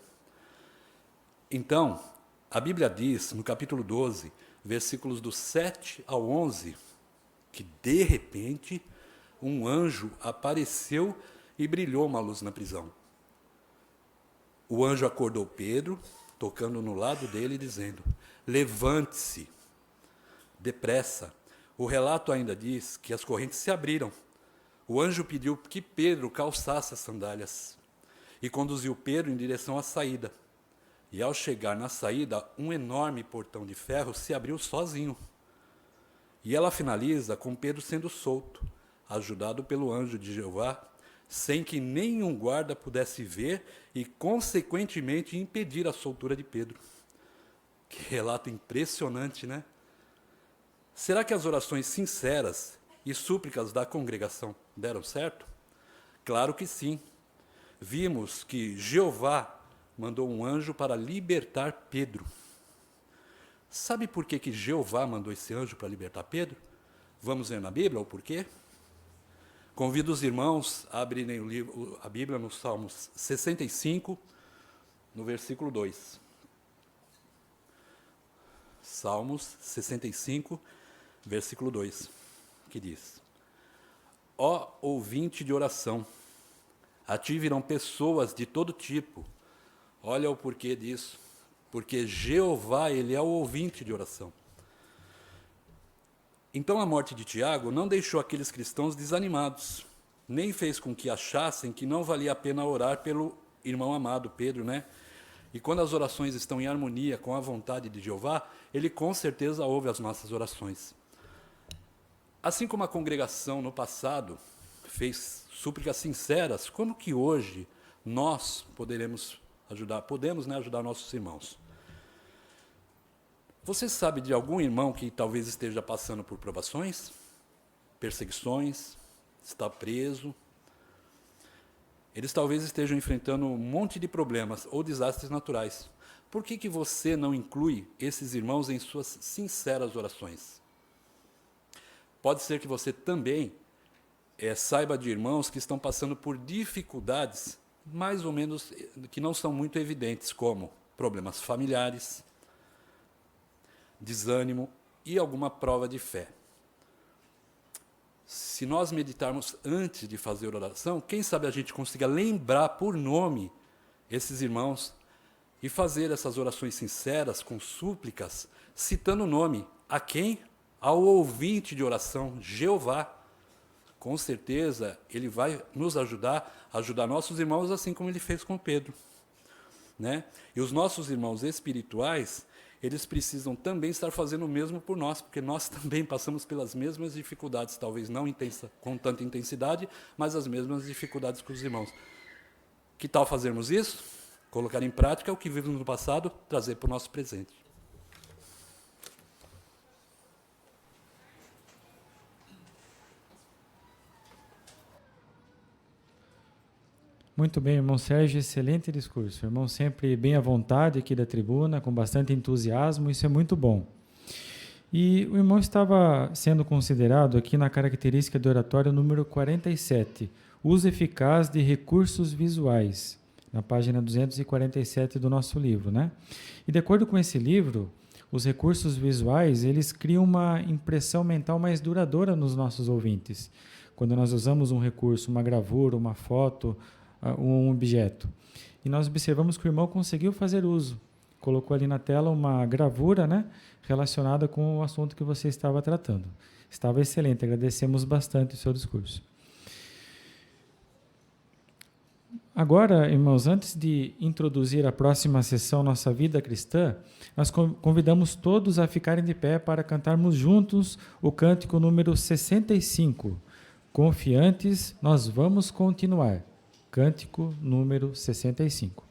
Então, a Bíblia diz, no capítulo 12, versículos do 7 ao 11, que, de repente, um anjo apareceu e brilhou uma luz na prisão. O anjo acordou Pedro, tocando no lado dele, dizendo: levante-se, depressa. O relato ainda diz que as correntes se abriram. O anjo pediu que Pedro calçasse as sandálias e conduziu Pedro em direção à saída. E ao chegar na saída, um enorme portão de ferro se abriu sozinho. E ela finaliza com Pedro sendo solto, ajudado pelo anjo de Jeová, sem que nenhum guarda pudesse ver e, consequentemente, impedir a soltura de Pedro. Que relato impressionante, né? Será que as orações sinceras e súplicas da congregação deram certo? Claro que sim. Vimos que Jeová mandou um anjo para libertar Pedro. Sabe por que Jeová mandou esse anjo para libertar Pedro? Vamos ver na Bíblia o porquê? Convido os irmãos a abrirem a Bíblia no Salmos 65, no versículo 2. Salmos 65, versículo 2, que diz: Ó ouvinte de oração, a ti virão pessoas de todo tipo. Olha o porquê disso. Porque Jeová, ele é o ouvinte de oração. Então a morte de Tiago não deixou aqueles cristãos desanimados, nem fez com que achassem que não valia a pena orar pelo irmão amado Pedro, né? E quando as orações estão em harmonia com a vontade de Jeová, ele com certeza ouve as nossas orações. Assim como a congregação no passado fez súplicas sinceras, como que hoje nós podemos ajudar nossos irmãos? Você sabe de algum irmão que talvez esteja passando por provações, perseguições, está preso? Eles talvez estejam enfrentando um monte de problemas ou desastres naturais. Por que você não inclui esses irmãos em suas sinceras orações? Pode ser que você também saiba de irmãos que estão passando por dificuldades, mais ou menos, que não são muito evidentes, como problemas familiares, desânimo e alguma prova de fé. Se nós meditarmos antes de fazer oração, quem sabe a gente consiga lembrar por nome esses irmãos e fazer essas orações sinceras, com súplicas, citando o nome. A quem? Ao ouvinte de oração, Jeová. Com certeza, ele vai nos ajudar nossos irmãos, assim como ele fez com Pedro, né? E os nossos irmãos espirituais, eles precisam também estar fazendo o mesmo por nós, porque nós também passamos pelas mesmas dificuldades, talvez não com tanta intensidade, mas as mesmas dificuldades que os irmãos. Que tal fazermos isso? Colocar em prática o que vivemos no passado, trazer para o nosso presente. Muito bem, irmão Sérgio, excelente discurso. Irmão sempre bem à vontade aqui da tribuna, com bastante entusiasmo, isso é muito bom. E o irmão estava sendo considerado aqui na característica do oratório número 47, uso eficaz de recursos visuais, na página 247 do nosso livro, né? E de acordo com esse livro, os recursos visuais, eles criam uma impressão mental mais duradoura nos nossos ouvintes. Quando nós usamos um recurso, uma gravura, uma foto, um objeto. E nós observamos que o irmão conseguiu fazer uso. Colocou ali na tela uma gravura, né, relacionada com o assunto que você estava tratando. Estava excelente, agradecemos bastante o seu discurso. Agora, irmãos, antes de introduzir a próxima sessão Nossa Vida Cristã, nós convidamos todos a ficarem de pé para cantarmos juntos o cântico número 65. Confiantes, nós vamos continuar. Cântico número 65.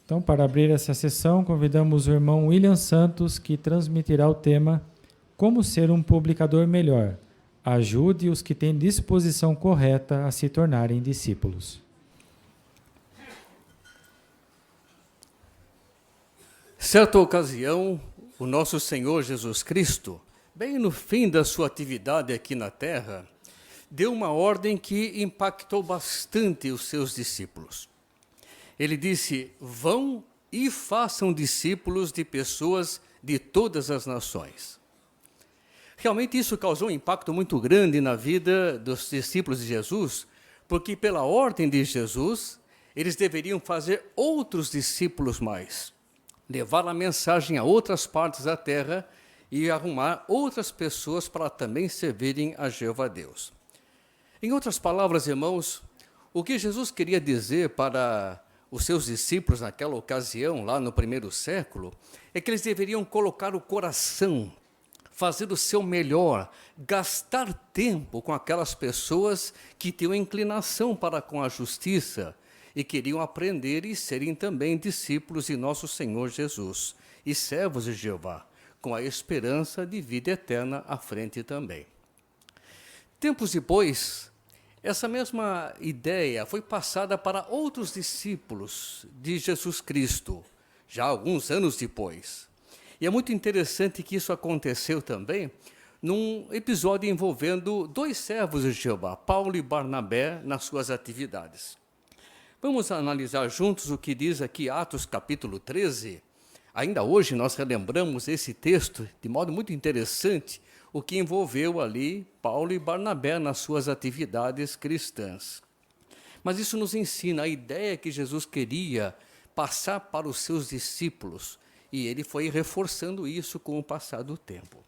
Então, para abrir essa sessão, convidamos o irmão William Santos, que transmitirá o tema Como ser um publicador melhor. Ajude os que têm disposição correta a se tornarem discípulos. Certa ocasião, o nosso Senhor Jesus Cristo, bem no fim da sua atividade aqui na Terra, deu uma ordem que impactou bastante os seus discípulos. Ele disse: vão e façam discípulos de pessoas de todas as nações. Realmente isso causou um impacto muito grande na vida dos discípulos de Jesus, porque pela ordem de Jesus, eles deveriam fazer outros discípulos mais, levar a mensagem a outras partes da terra e arrumar outras pessoas para também servirem a Jeová Deus. Em outras palavras, irmãos, o que Jesus queria dizer para os seus discípulos naquela ocasião, lá no primeiro século, é que eles deveriam colocar o coração, fazer o seu melhor, gastar tempo com aquelas pessoas que tinham inclinação para com a justiça e queriam aprender e serem também discípulos de nosso Senhor Jesus e servos de Jeová, com a esperança de vida eterna à frente também. Tempos depois, essa mesma ideia foi passada para outros discípulos de Jesus Cristo, já alguns anos depois. E é muito interessante que isso aconteceu também num episódio envolvendo dois servos de Jeová, Paulo e Barnabé, nas suas atividades. Vamos analisar juntos o que diz aqui Atos capítulo 13. Ainda hoje nós relembramos esse texto de modo muito interessante, o que envolveu ali Paulo e Barnabé nas suas atividades cristãs. Mas isso nos ensina a ideia que Jesus queria passar para os seus discípulos, e ele foi reforçando isso com o passar do tempo.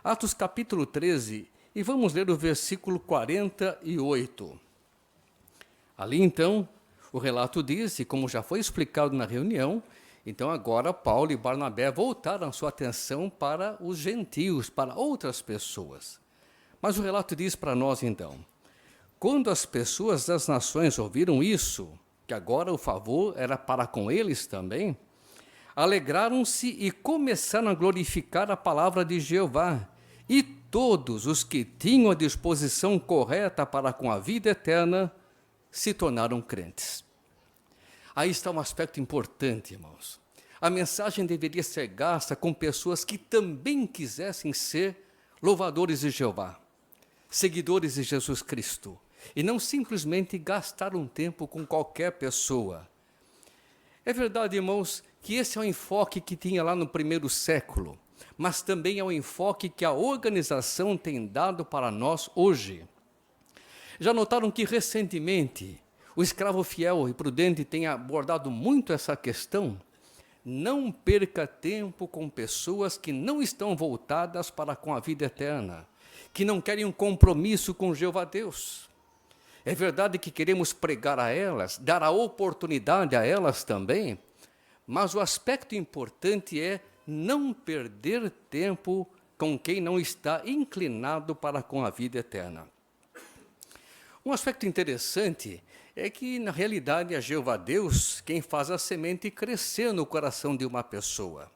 Atos capítulo 13, e vamos ler o versículo 48. Ali então, o relato diz, e como já foi explicado na reunião, então agora Paulo e Barnabé voltaram sua atenção para os gentios, para outras pessoas. Mas o relato diz para nós então: quando as pessoas das nações ouviram isso, que agora o favor era para com eles também, alegraram-se e começaram a glorificar a palavra de Jeová, e todos os que tinham a disposição correta para com a vida eterna se tornaram crentes. Aí está um aspecto importante, irmãos. A mensagem deveria ser gasta com pessoas que também quisessem ser louvadores de Jeová, seguidores de Jesus Cristo, e não simplesmente gastar um tempo com qualquer pessoa. É verdade, irmãos, que esse é o enfoque que tinha lá no primeiro século, mas também é o enfoque que a organização tem dado para nós hoje. Já notaram que recentemente o escravo fiel e prudente tem abordado muito essa questão? Não perca tempo com pessoas que não estão voltadas para com a vida eterna, que não querem um compromisso com Jeová Deus. É verdade que queremos pregar a elas, dar a oportunidade a elas também, mas o aspecto importante é não perder tempo com quem não está inclinado para com a vida eterna. Um aspecto interessante é que, na realidade, é Jeová Deus quem faz a semente crescer no coração de uma pessoa.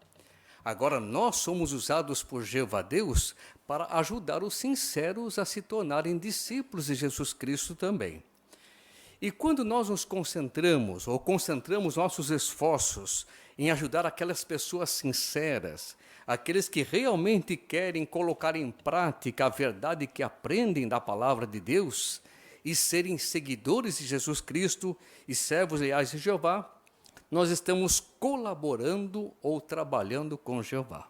Agora, nós somos usados por Jeová Deus para ajudar os sinceros a se tornarem discípulos de Jesus Cristo também. E quando nós nos concentramos, ou concentramos nossos esforços em ajudar aquelas pessoas sinceras, aqueles que realmente querem colocar em prática a verdade que aprendem da palavra de Deus, e serem seguidores de Jesus Cristo e servos leais de Jeová, nós estamos colaborando ou trabalhando com Jeová.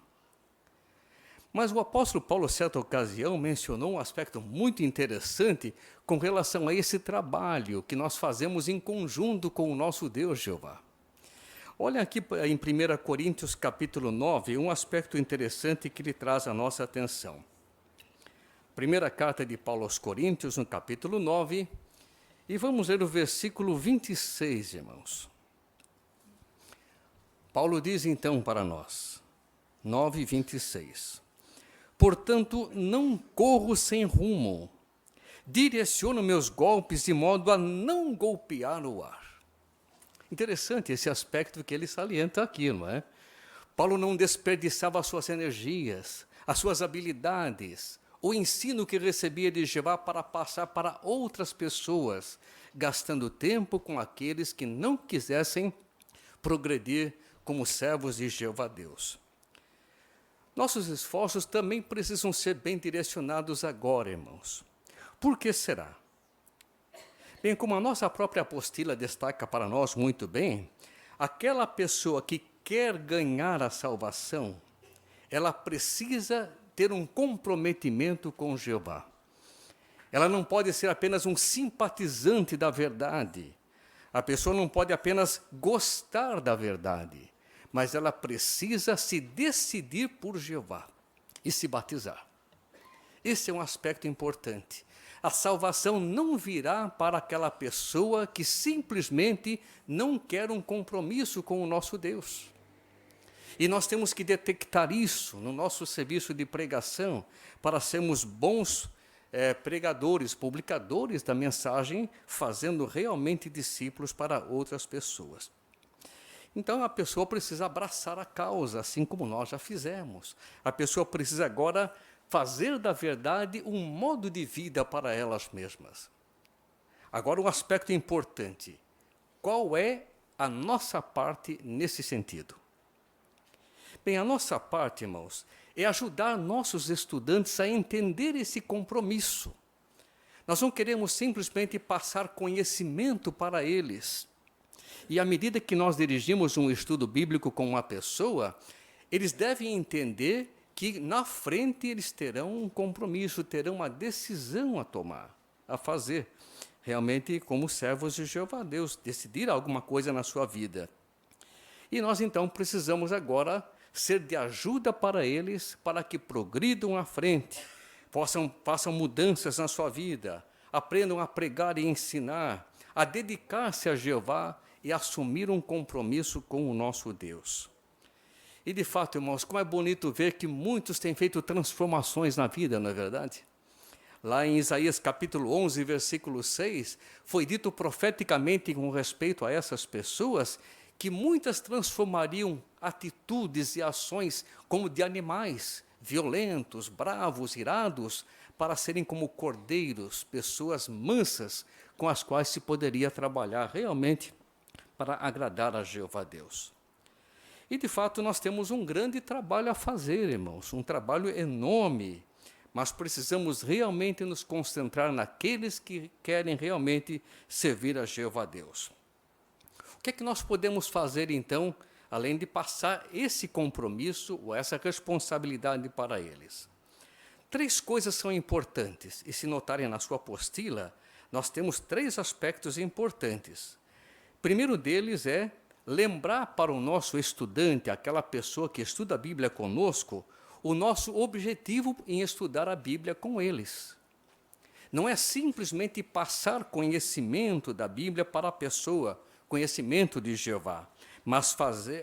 Mas o apóstolo Paulo, certa ocasião, mencionou um aspecto muito interessante com relação a esse trabalho que nós fazemos em conjunto com o nosso Deus Jeová. Olha aqui em 1 Coríntios capítulo 9, um aspecto interessante que lhe traz a nossa atenção. Primeira carta de Paulo aos Coríntios, no capítulo 9, e vamos ler o versículo 26, irmãos. Paulo diz então para nós, 9, 26, portanto, não corro sem rumo, direciono meus golpes de modo a não golpear o ar. Interessante esse aspecto que ele salienta aqui, não é? Paulo não desperdiçava as suas energias, as suas habilidades, o ensino que recebia de Jeová para passar para outras pessoas, gastando tempo com aqueles que não quisessem progredir como servos de Jeová Deus. Nossos esforços também precisam ser bem direcionados agora, irmãos. Por que será? Bem, como a nossa própria apostila destaca para nós muito bem, aquela pessoa que quer ganhar a salvação, ela precisa ter um comprometimento com Jeová. Ela não pode ser apenas um simpatizante da verdade. A pessoa não pode apenas gostar da verdade, mas ela precisa se decidir por Jeová e se batizar. Esse é um aspecto importante. A salvação não virá para aquela pessoa que simplesmente não quer um compromisso com o nosso Deus. E nós temos que detectar isso no nosso serviço de pregação para sermos bons pregadores, publicadores da mensagem, fazendo realmente discípulos para outras pessoas. Então a pessoa precisa abraçar a causa, assim como nós já fizemos. A pessoa precisa agora fazer da verdade um modo de vida para elas mesmas. Agora, um aspecto importante. Qual é a nossa parte nesse sentido? Bem, a nossa parte, irmãos, é ajudar nossos estudantes a entender esse compromisso. Nós não queremos simplesmente passar conhecimento para eles. E à medida que nós dirigimos um estudo bíblico com uma pessoa, eles devem entender que na frente eles terão um compromisso, terão uma decisão a tomar, a fazer, realmente como servos de Jeová Deus, decidir alguma coisa na sua vida. E nós então precisamos agora ser de ajuda para eles, para que progridam à frente, façam mudanças na sua vida, aprendam a pregar e ensinar, a dedicar-se a Jeová e assumir um compromisso com o nosso Deus. E, de fato, irmãos, como é bonito ver que muitos têm feito transformações na vida, não é verdade? Lá em Isaías capítulo 11, versículo 6, foi dito profeticamente com respeito a essas pessoas que muitas transformariam atitudes e ações como de animais, violentos, bravos, irados, para serem como cordeiros, pessoas mansas, com as quais se poderia trabalhar realmente para agradar a Jeová Deus. E, de fato, nós temos um grande trabalho a fazer, irmãos, um trabalho enorme, mas precisamos realmente nos concentrar naqueles que querem realmente servir a Jeová Deus. O que é que nós podemos fazer, então, além de passar esse compromisso ou essa responsabilidade para eles? 3 coisas são importantes, e se notarem na sua apostila, nós temos 3 aspectos importantes. O primeiro deles é lembrar para o nosso estudante, aquela pessoa que estuda a Bíblia conosco, o nosso objetivo em estudar a Bíblia com eles. Não é simplesmente passar conhecimento da Bíblia para a pessoa, conhecimento de Jeová, mas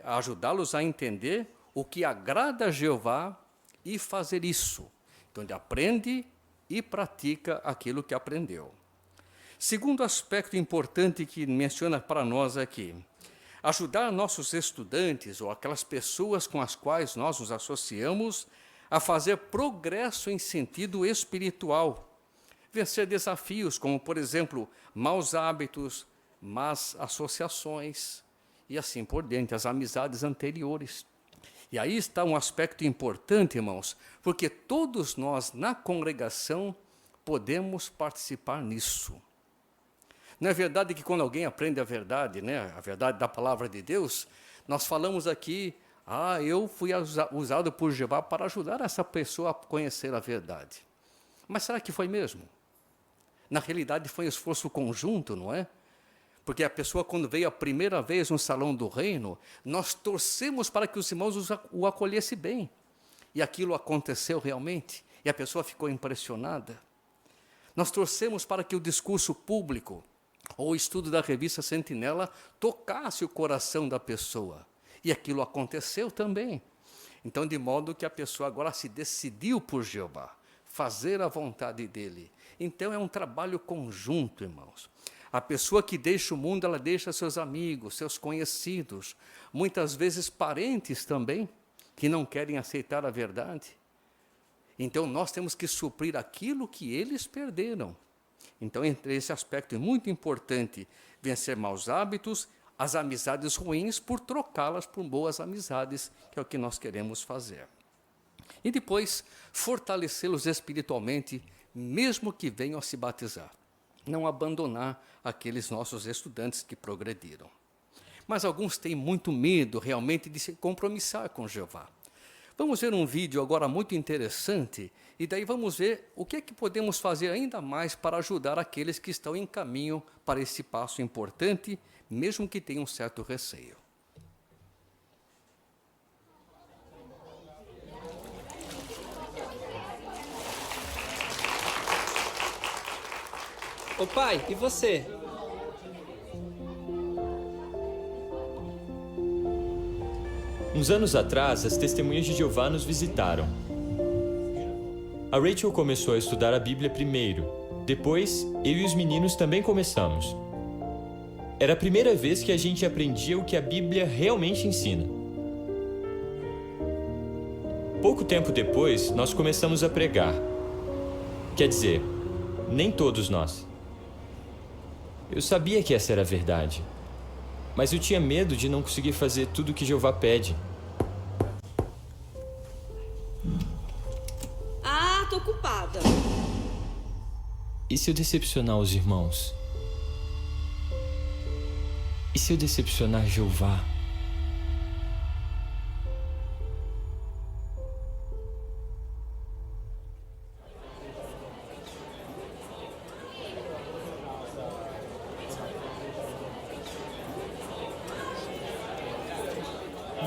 ajudá-los a entender o que agrada a Jeová e fazer isso. Então, ele aprende e pratica aquilo que aprendeu. Segundo aspecto importante que menciona para nós aqui, ajudar nossos estudantes ou aquelas pessoas com as quais nós nos associamos a fazer progresso em sentido espiritual, vencer desafios como, por exemplo, maus hábitos, más associações e assim por diante, as amizades anteriores. E aí está um aspecto importante, irmãos, porque todos nós na congregação podemos participar nisso. Não é verdade que quando alguém aprende a verdade, né, a verdade da palavra de Deus, nós falamos aqui, eu fui usado por Jeová para ajudar essa pessoa a conhecer a verdade. Mas será que foi mesmo? Na realidade foi um esforço conjunto, não é? Porque a pessoa, quando veio a primeira vez no salão do reino, nós torcemos para que os irmãos o acolhessem bem. E aquilo aconteceu realmente, e a pessoa ficou impressionada. Nós torcemos para que o discurso público, ou o estudo da revista Sentinela, tocasse o coração da pessoa. E aquilo aconteceu também. Então, de modo que a pessoa agora se decidiu por Jeová, fazer a vontade dele. Então, é um trabalho conjunto, irmãos. A pessoa que deixa o mundo, ela deixa seus amigos, seus conhecidos, muitas vezes parentes também, que não querem aceitar a verdade. Então, nós temos que suprir aquilo que eles perderam. Então, entre esse aspecto é muito importante vencer maus hábitos, as amizades ruins, por trocá-las por boas amizades, que é o que nós queremos fazer. E depois, fortalecê-los espiritualmente, mesmo que venham a se batizar. Não abandonar aqueles nossos estudantes que progrediram. Mas alguns têm muito medo, realmente, de se compromissar com Jeová. Vamos ver um vídeo agora muito interessante, e daí vamos ver o que é que podemos fazer ainda mais para ajudar aqueles que estão em caminho para esse passo importante, mesmo que tenham um certo receio. Ô pai, e você? Uns anos atrás, as testemunhas de Jeová nos visitaram. A Rachel começou a estudar a Bíblia primeiro. Depois, eu e os meninos também começamos. Era a primeira vez que a gente aprendia o que a Bíblia realmente ensina. Pouco tempo depois, nós começamos a pregar. Quer dizer, nem todos nós. Eu sabia que essa era a verdade, mas eu tinha medo de não conseguir fazer tudo o que Jeová pede. Ah, tô ocupada. E se eu decepcionar os irmãos? E se eu decepcionar Jeová?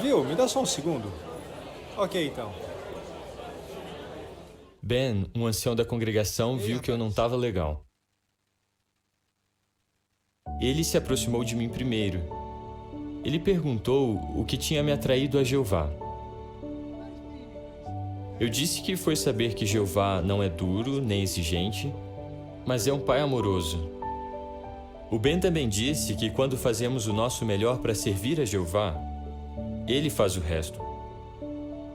Viu? Me dá só um segundo. Ok, então. Ben, um ancião da congregação, viu que eu não estava legal. Ele se aproximou de mim primeiro. Ele perguntou o que tinha me atraído a Jeová. Eu disse que foi saber que Jeová não é duro nem exigente, mas é um pai amoroso. O Ben também disse que quando fazemos o nosso melhor para servir a Jeová, Ele faz o resto.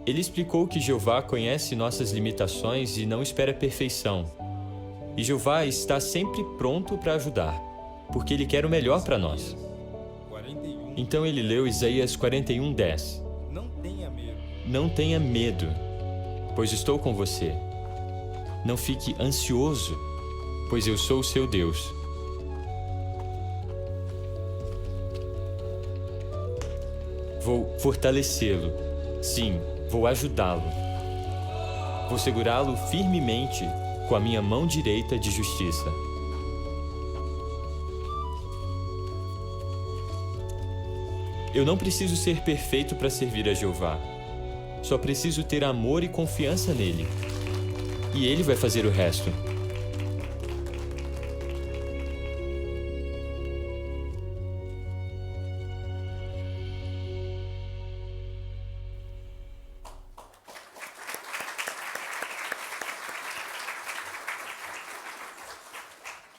Ele explicou que Jeová conhece nossas limitações e não espera perfeição. E Jeová está sempre pronto para ajudar, porque Ele quer o melhor para nós. Então ele leu Isaías 41:10. Não tenha medo. Não tenha medo, pois estou com você. Não fique ansioso, pois eu sou o seu Deus. Vou fortalecê-lo. Sim, vou ajudá-lo. Vou segurá-lo firmemente com a minha mão direita de justiça. Eu não preciso ser perfeito para servir a Jeová. Só preciso ter amor e confiança nele. E ele vai fazer o resto.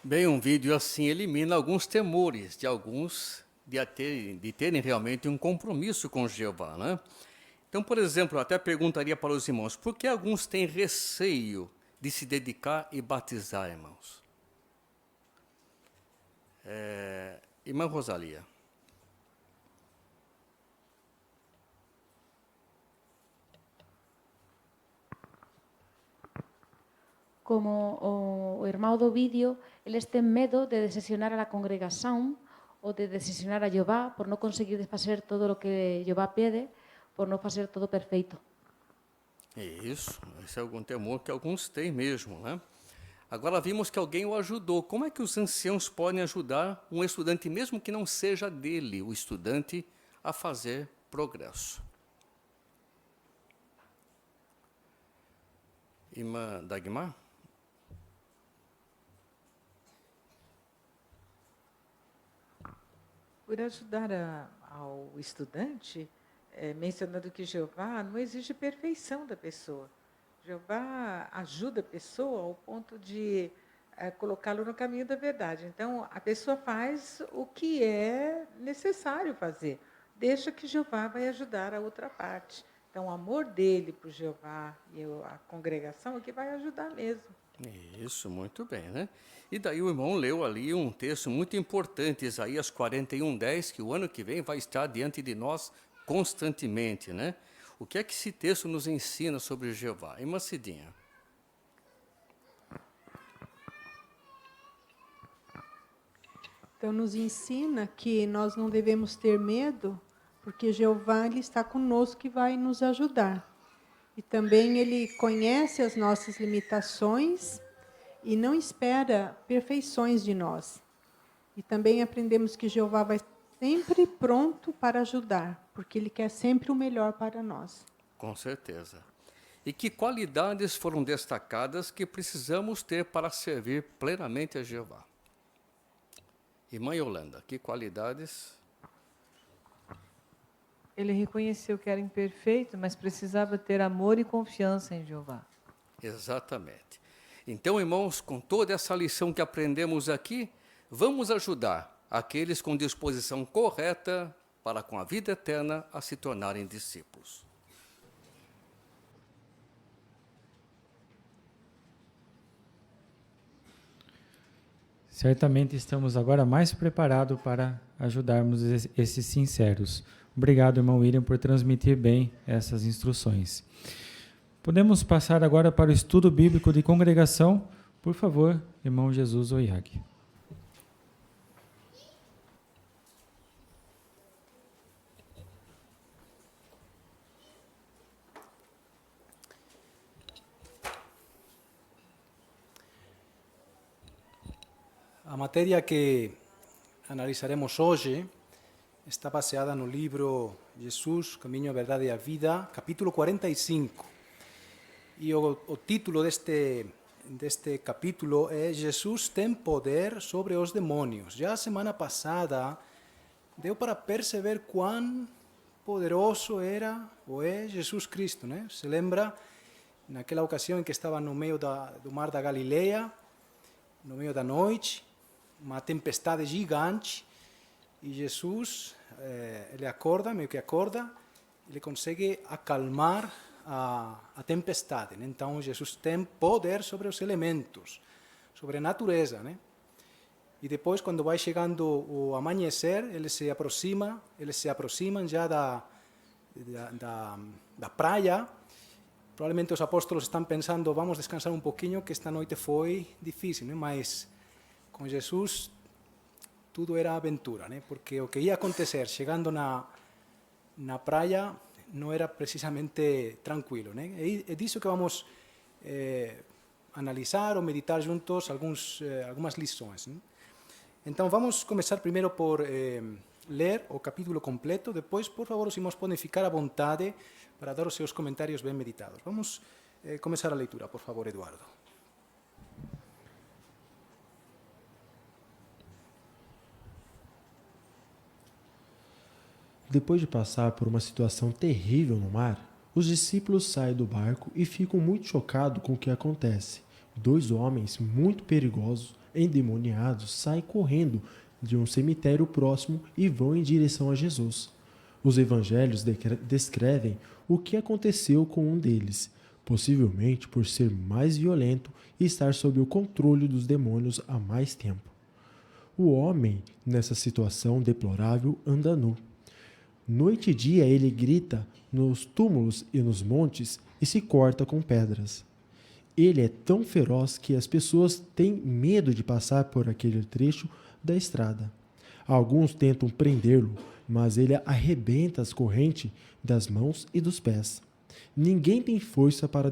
Bem, um vídeo assim elimina alguns temores de alguns de terem realmente um compromisso com Jeová, né? Então, por exemplo, eu até perguntaria para os irmãos, por que alguns têm receio de se dedicar e batizar, irmãos? Irmã Rosalia. Como o irmão do vídeo, eles têm medo de decepcionar a la congregação ou de decepcionar a Jeová por não conseguir fazer todo o que Jeová pede, por não fazer todo perfeito. Isso, esse é algum temor que alguns têm mesmo, né? Agora vimos que alguém o ajudou. Como é que os anciãos podem ajudar um estudante, mesmo que não seja dele, o estudante, a fazer progresso? Irmã Dagmar? Por ajudar ao estudante, mencionando que Jeová não exige perfeição da pessoa. Jeová ajuda a pessoa ao ponto de colocá-lo no caminho da verdade. Então, a pessoa faz o que é necessário fazer. Deixa que Jeová vai ajudar a outra parte. Então, o amor dele por Jeová e a congregação é que vai ajudar mesmo. Isso, muito bem, né? E daí o irmão leu ali um texto muito importante, Isaías 41:10, que o ano que vem vai estar diante de nós constantemente, né? O que é que esse texto nos ensina sobre Jeová? Irmã Cidinha. Então, nos ensina que nós não devemos ter medo, porque Jeová ele está conosco e vai nos ajudar. E também ele conhece as nossas limitações e não espera perfeições de nós. E também aprendemos que Jeová vai sempre pronto para ajudar, porque ele quer sempre o melhor para nós. Com certeza. E que qualidades foram destacadas que precisamos ter para servir plenamente a Jeová? Irmã Yolanda, que qualidades? Ele reconheceu que era imperfeito, mas precisava ter amor e confiança em Jeová. Exatamente. Então, irmãos, com toda essa lição que aprendemos aqui, vamos ajudar aqueles com disposição correta para, com a vida eterna, a se tornarem discípulos. Certamente estamos agora mais preparados para ajudarmos esses sinceros. Obrigado, irmão William, por transmitir bem essas instruções. Podemos passar agora para o estudo bíblico de congregação. Por favor, irmão Jesus Oyag. A matéria que analisaremos hoje está baseada no livro Jesus, Caminho, a Verdade e a Vida, capítulo 45. E o título deste capítulo é Jesus tem poder sobre os demônios. Já a semana passada deu para perceber quão poderoso era ou é Jesus Cristo, né? Se lembra naquela ocasião em que estava no meio do mar da Galileia, no meio da noite, uma tempestade gigante, e Jesus, ele acorda, meio que acorda, ele consegue acalmar a tempestade, né? Então, Jesus tem poder sobre os elementos, sobre a natureza, né? E depois, quando vai chegando o amanhecer, eles se aproximam já da praia. Provavelmente os apóstolos estão pensando, vamos descansar um pouquinho, que esta noite foi difícil, né? Mas com Jesus tudo era aventura, né? Porque o que ia acontecer chegando na praia não era precisamente tranquilo, né? É disso que vamos analisar ou meditar juntos algumas lições, né? Então vamos começar primeiro por ler o capítulo completo, depois, por favor, os irmãos podem ficar à vontade para dar os seus comentários bem meditados. Vamos começar a leitura, por favor, Eduardo. Depois de passar por uma situação terrível no mar, os discípulos saem do barco e ficam muito chocados com o que acontece. 2 homens muito perigosos, endemoniados, saem correndo de um cemitério próximo e vão em direção a Jesus. Os evangelhos descrevem o que aconteceu com um deles, possivelmente por ser mais violento e estar sob o controle dos demônios há mais tempo. O homem, nessa situação deplorável, anda nu. Noite e dia ele grita nos túmulos e nos montes e se corta com pedras. Ele é tão feroz que as pessoas têm medo de passar por aquele trecho da estrada. Alguns tentam prendê-lo, mas ele arrebenta as correntes das mãos e dos pés. Ninguém tem força para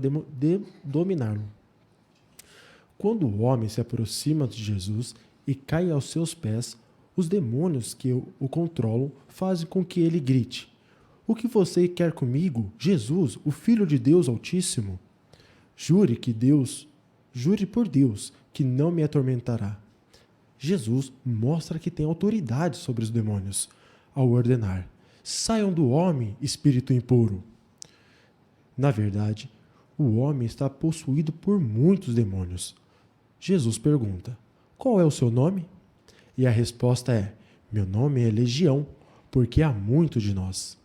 dominá-lo. Quando o homem se aproxima de Jesus e cai aos seus pés, os demônios que o controlam fazem com que ele grite: "O que você quer comigo, Jesus, o Filho de Deus Altíssimo? Jure por Deus que não me atormentará." Jesus mostra que tem autoridade sobre os demônios ao ordenar: "Saiam do homem, espírito impuro." Na verdade, o homem está possuído por muitos demônios. Jesus pergunta: qual é o seu nome? E a resposta é: meu nome é Legião, porque há muito de nós.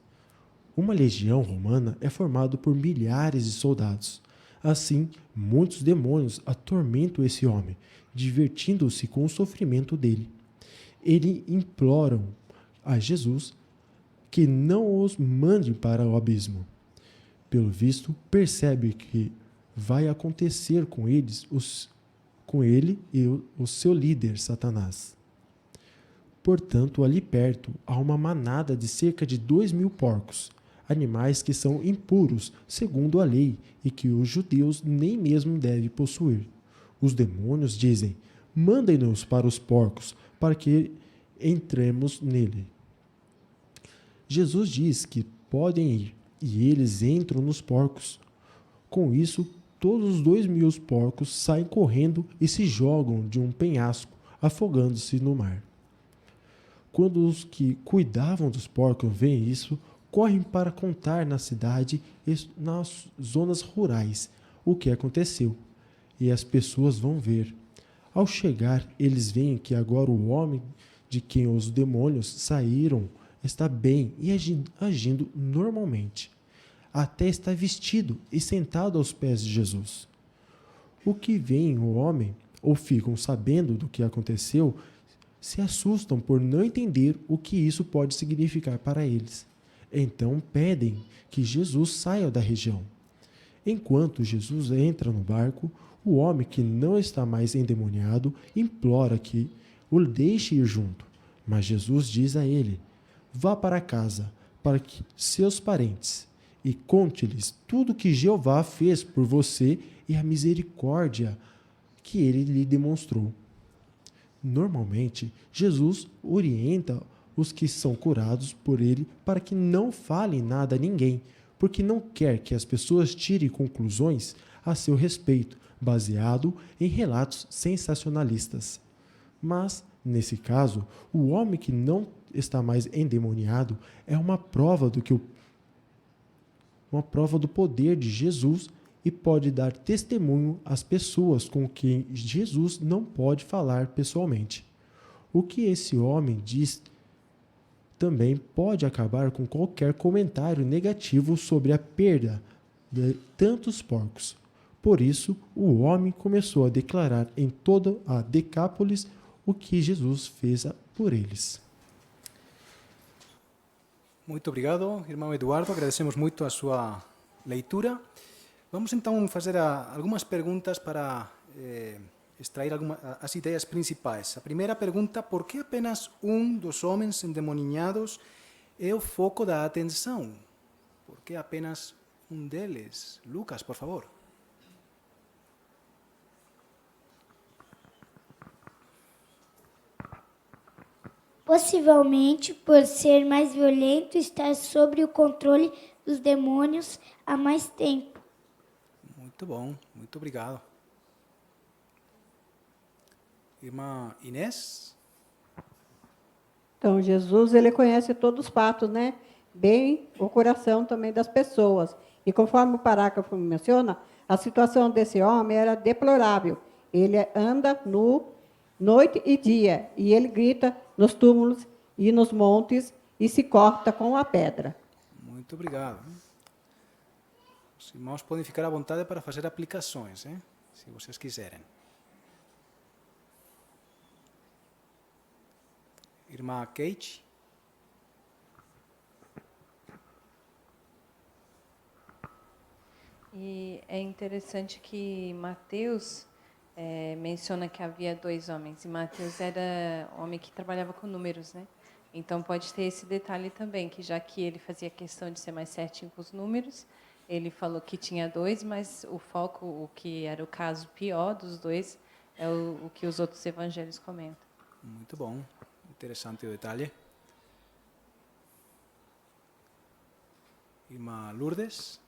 Uma legião romana é formada por milhares de soldados. Assim, muitos demônios atormentam esse homem, divertindo-se com o sofrimento dele. Eles imploram a Jesus que não os mande para o abismo. Pelo visto, percebe que vai acontecer com ele e o seu líder, Satanás. Portanto, ali perto há uma manada de cerca de 2.000 porcos, animais que são impuros segundo a lei e que os judeus nem mesmo devem possuir. Os demônios dizem: mandem-nos para os porcos, para que entremos nele. Jesus diz que podem ir, e eles entram nos porcos. Com isso, todos os 2.000 porcos saem correndo e se jogam de um penhasco, afogando-se no mar. Quando os que cuidavam dos porcos veem isso, correm para contar na cidade e nas zonas rurais o que aconteceu, e as pessoas vão ver. Ao chegar, eles veem que agora o homem de quem os demônios saíram está bem e agindo normalmente. Até está vestido e sentado aos pés de Jesus. O que veem o homem, ou ficam sabendo do que aconteceu, se assustam por não entender o que isso pode significar para eles. Então pedem que Jesus saia da região. Enquanto Jesus entra no barco, o homem que não está mais endemoniado implora que o deixe ir junto. Mas Jesus diz a ele: vá para casa, para que seus parentes, e conte-lhes tudo que Jeová fez por você e a misericórdia que ele lhe demonstrou. Normalmente, Jesus orienta os que são curados por ele para que não falem nada a ninguém, porque não quer que as pessoas tirem conclusões a seu respeito, baseado em relatos sensacionalistas. Mas, nesse caso, o homem que não está mais endemoniado é uma prova do poder de Jesus e pode dar testemunho às pessoas com quem Jesus não pode falar pessoalmente. O que esse homem diz também pode acabar com qualquer comentário negativo sobre a perda de tantos porcos. Por isso, o homem começou a declarar em toda a Decápolis o que Jesus fez por eles. Muito obrigado, irmão Eduardo. Agradecemos muito a sua leitura. Vamos então fazer algumas perguntas para extrair as ideias principais. A primeira pergunta: por que apenas um dos homens endemoninhados é o foco da atenção? Por que apenas um deles? Lucas, por favor. Possivelmente por ser mais violento e estar sob o controle dos demônios há mais tempo. Muito bom, muito obrigado. Irmã Inês? Então, Jesus, ele conhece todos os fatos, né? Bem o coração também das pessoas. E conforme o parágrafo menciona, a situação desse homem era deplorável. Ele anda nu, noite e dia, e ele grita nos túmulos e nos montes e se corta com a pedra. Muito obrigado. Os irmãos podem ficar à vontade para fazer aplicações, se vocês quiserem. Irmã Kate? E é interessante que Mateus menciona que havia 2 homens. E Mateus era homem que trabalhava com números, né? Então pode ter esse detalhe também, que já que ele fazia questão de ser mais certinho com os números, ele falou que tinha 2, mas o foco, o que era o caso pior dos 2, é o que os outros evangelhos comentam. Muito bom. Interessante o detalhe. Irmã Lourdes?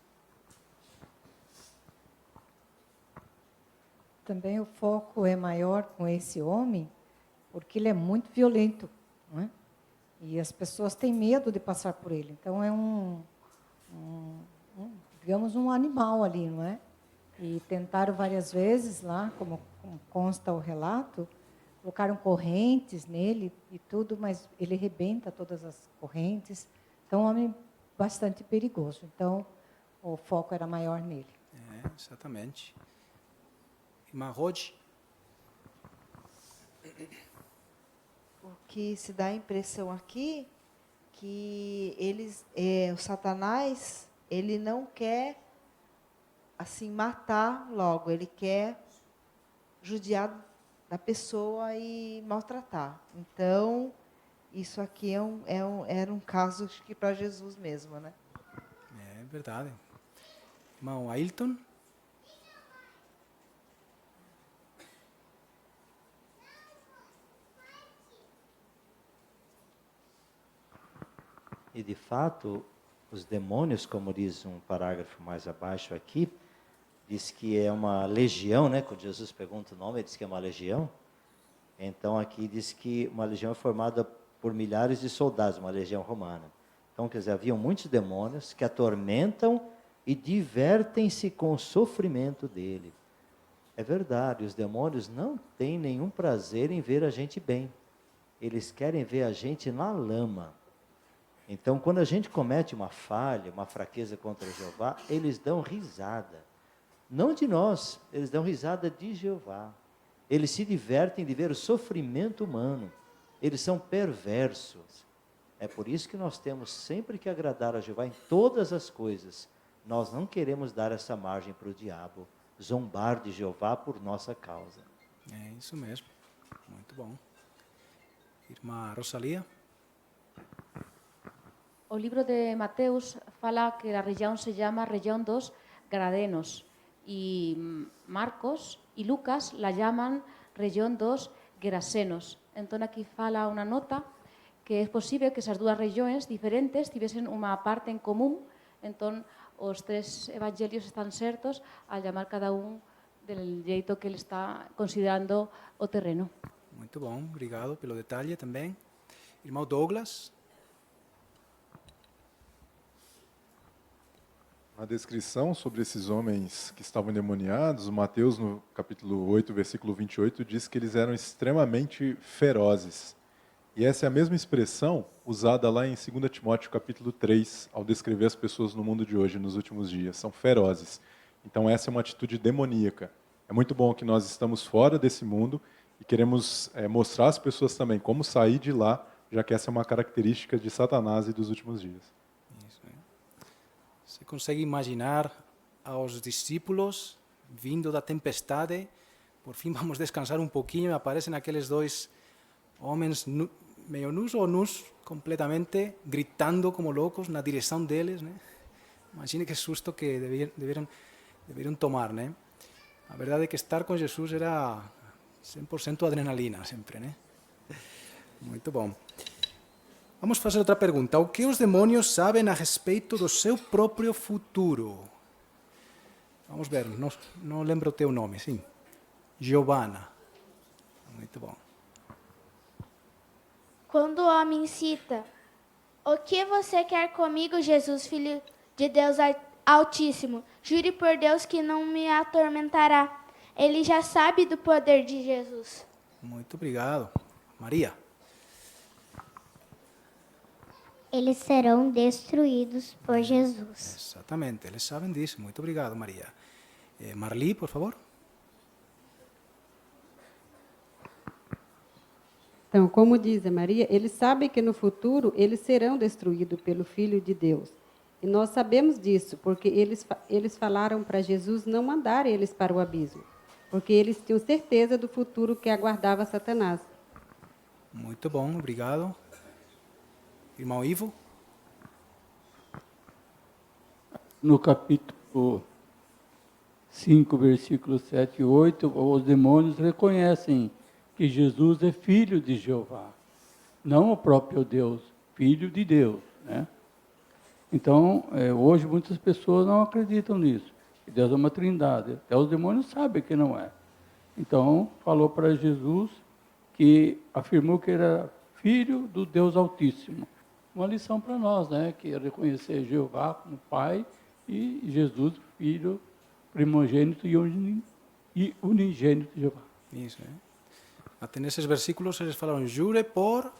Também o foco é maior com esse homem, porque ele é muito violento, não é? E as pessoas têm medo de passar por ele. Então é digamos, um animal ali, não é? E tentaram várias vezes lá, como consta o relato, colocaram correntes nele e tudo, mas ele arrebenta todas as correntes. Então, um homem bastante perigoso. Então, o foco era maior nele. Exatamente. Irmã Rode? O que se dá a impressão aqui que o Satanás, ele não quer assim matar logo, ele quer judiar da pessoa e maltratar. Então, isso aqui era um caso acho que para Jesus mesmo, né? É verdade. Irmão Ailton? E, de fato, os demônios, como diz um parágrafo mais abaixo aqui, diz que é uma legião, né? Quando Jesus pergunta o nome, ele diz que é uma legião. Então, aqui diz que uma legião é formada por milhares de soldados, uma legião romana. Então, quer dizer, haviam muitos demônios que atormentam e divertem-se com o sofrimento dele. É verdade, os demônios não têm nenhum prazer em ver a gente bem. Eles querem ver a gente na lama. Então, quando a gente comete uma falha, uma fraqueza contra Jeová, eles dão risada. Não de nós, eles dão risada de Jeová. Eles se divertem de ver o sofrimento humano. Eles são perversos. É por isso que nós temos sempre que agradar a Jeová em todas as coisas. Nós não queremos dar essa margem para o diabo zombar de Jeová por nossa causa. É isso mesmo. Muito bom. Irmã Rosalia? O libro de Mateus fala que a região se chama região dos Gadarenos e Marcos e Lucas la llaman região dos Gerasenos. Então aqui fala uma nota que é possível que essas duas regiões diferentes tivessem uma parte em comum. Então os três evangelhos estão certos ao chamar cada um do jeito que ele está considerando o terreno. Muito bom, obrigado pelo detalhe também. Irmão Douglas? A descrição sobre esses homens que estavam endemoniados, Mateus, no capítulo 8, versículo 28, diz que eles eram extremamente ferozes. E essa é a mesma expressão usada lá em 2 Timóteo, capítulo 3, ao descrever as pessoas no mundo de hoje, nos últimos dias. São ferozes. Então, essa é uma atitude demoníaca. É muito bom que nós estamos fora desse mundo e queremos mostrar às pessoas também como sair de lá, já que essa é uma característica de Satanás e dos últimos dias. Você consegue imaginar aos discípulos vindo da tempestade, por fim vamos descansar um pouquinho, e aparecem aqueles dois homens meio nus ou nus, completamente, gritando como loucos na direção deles, né? Imagine que susto que deveriam tomar, né? A verdade é que estar com Jesus era 100% adrenalina sempre, né? Muito bom. Vamos fazer outra pergunta. O que os demônios sabem a respeito do seu próprio futuro? Vamos ver, não lembro o teu nome, sim. Giovana. Muito bom. Quando o homem cita, o que você quer comigo, Jesus, filho de Deus Altíssimo? Jure por Deus que não me atormentará. Ele já sabe do poder de Jesus. Muito obrigado. Maria. Eles serão destruídos por Jesus. Exatamente, eles sabem disso. Muito obrigado, Maria. Marli, por favor. Então, como diz a Maria, eles sabem que no futuro eles serão destruídos pelo Filho de Deus. E nós sabemos disso, porque eles falaram para Jesus não mandar eles para o abismo, porque eles tinham certeza do futuro que aguardava Satanás. Muito bom, obrigado. Irmão Ivo? No capítulo 5, versículos 7 e 8, os demônios reconhecem que Jesus é filho de Jeová, não o próprio Deus, filho de Deus, né? Então, hoje muitas pessoas não acreditam nisso, que Deus é uma trindade, até os demônios sabem que não é. Então, falou para Jesus que afirmou que era filho do Deus Altíssimo. Uma lição para nós, né? Que é reconhecer Jeová como Pai e Jesus, Filho primogênito e unigênito de Jeová. Isso, Até nesses versículos eles falaram, jure por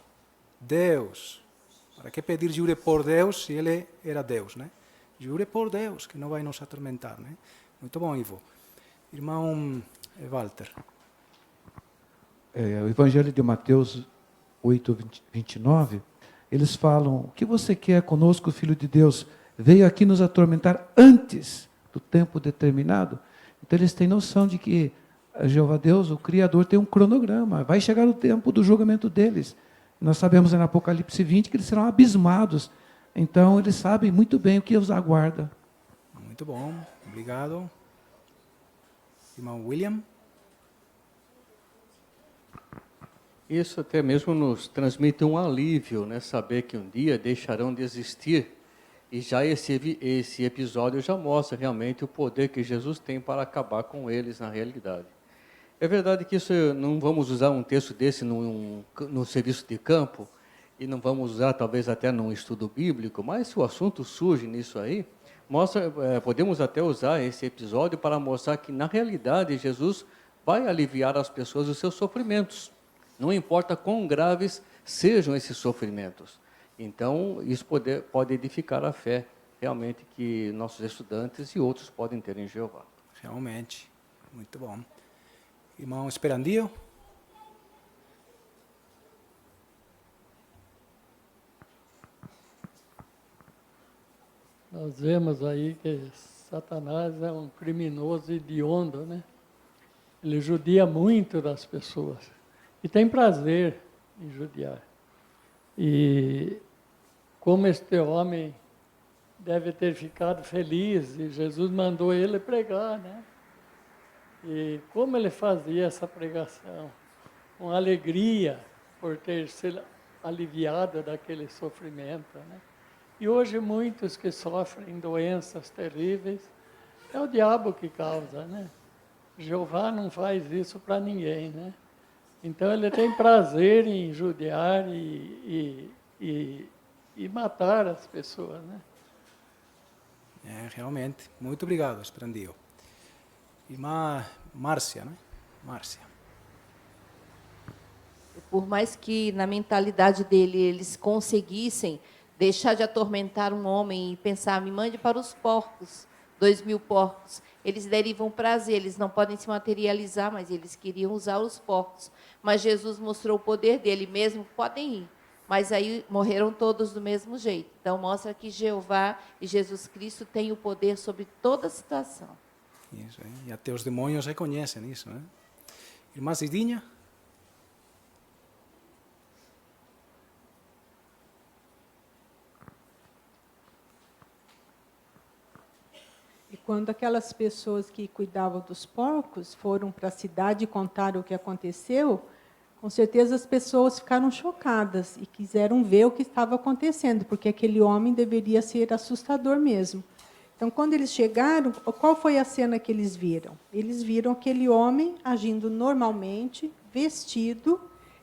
Deus. Para que pedir jure por Deus se ele era Deus, né? Jure por Deus, que não vai nos atormentar, né? Muito bom, Ivo. Irmão Walter. O Evangelho de Mateus 8, 29, eles falam, o que você quer conosco, Filho de Deus? Veio aqui nos atormentar antes do tempo determinado? Então eles têm noção de que Jeová Deus, o Criador, tem um cronograma, vai chegar o tempo do julgamento deles. Nós sabemos em Apocalipse 20 que eles serão abismados. Então, eles sabem muito bem o que os aguarda. Muito bom, obrigado. Irmão William? Isso até mesmo nos transmite um alívio, né? Saber que um dia deixarão de existir. E já esse episódio já mostra realmente o poder que Jesus tem para acabar com eles na realidade. É verdade que isso não vamos usar um texto desse no serviço de campo, e não vamos usar talvez até num estudo bíblico, mas se o assunto surge nisso aí, podemos até usar esse episódio para mostrar que na realidade Jesus vai aliviar as pessoas os seus sofrimentos. Não importa quão graves sejam esses sofrimentos. Então, isso pode edificar a fé, realmente, que nossos estudantes e outros podem ter em Jeová. Realmente, muito bom. Irmão Esperandio? Nós vemos aí que Satanás é um criminoso hediondo, né? Ele judia muito das pessoas e tem prazer em judiar. E como este homem deve ter ficado feliz, e Jesus mandou ele pregar, né? E como ele fazia essa pregação? Com alegria por ter sido aliviado daquele sofrimento, né? E hoje muitos que sofrem doenças terríveis, é o diabo que causa, né? Jeová não faz isso para ninguém, né? Então ele tem prazer em judiar e matar as pessoas, né? Realmente. Muito obrigado, Esperandio. Irmã Márcia, né? Márcia. Por mais que na mentalidade dele eles conseguissem deixar de atormentar um homem e pensar, me mande para os porcos, 2.000 porcos, eles derivam prazer, eles não podem se materializar, mas eles queriam usar os porcos. Mas Jesus mostrou o poder dele mesmo, podem ir. Mas aí morreram todos do mesmo jeito. Então mostra que Jeová e Jesus Cristo têm o poder sobre toda a situação. Isso, e até os demônios reconhecem isso, né? Irmã Cidinha? E quando aquelas pessoas que cuidavam dos porcos foram para a cidade e contaram o que aconteceu, com certeza as pessoas ficaram chocadas e quiseram ver o que estava acontecendo, porque aquele homem deveria ser assustador mesmo. Então, quando eles chegaram, qual foi a cena que eles viram? Eles viram aquele homem agindo normalmente, vestido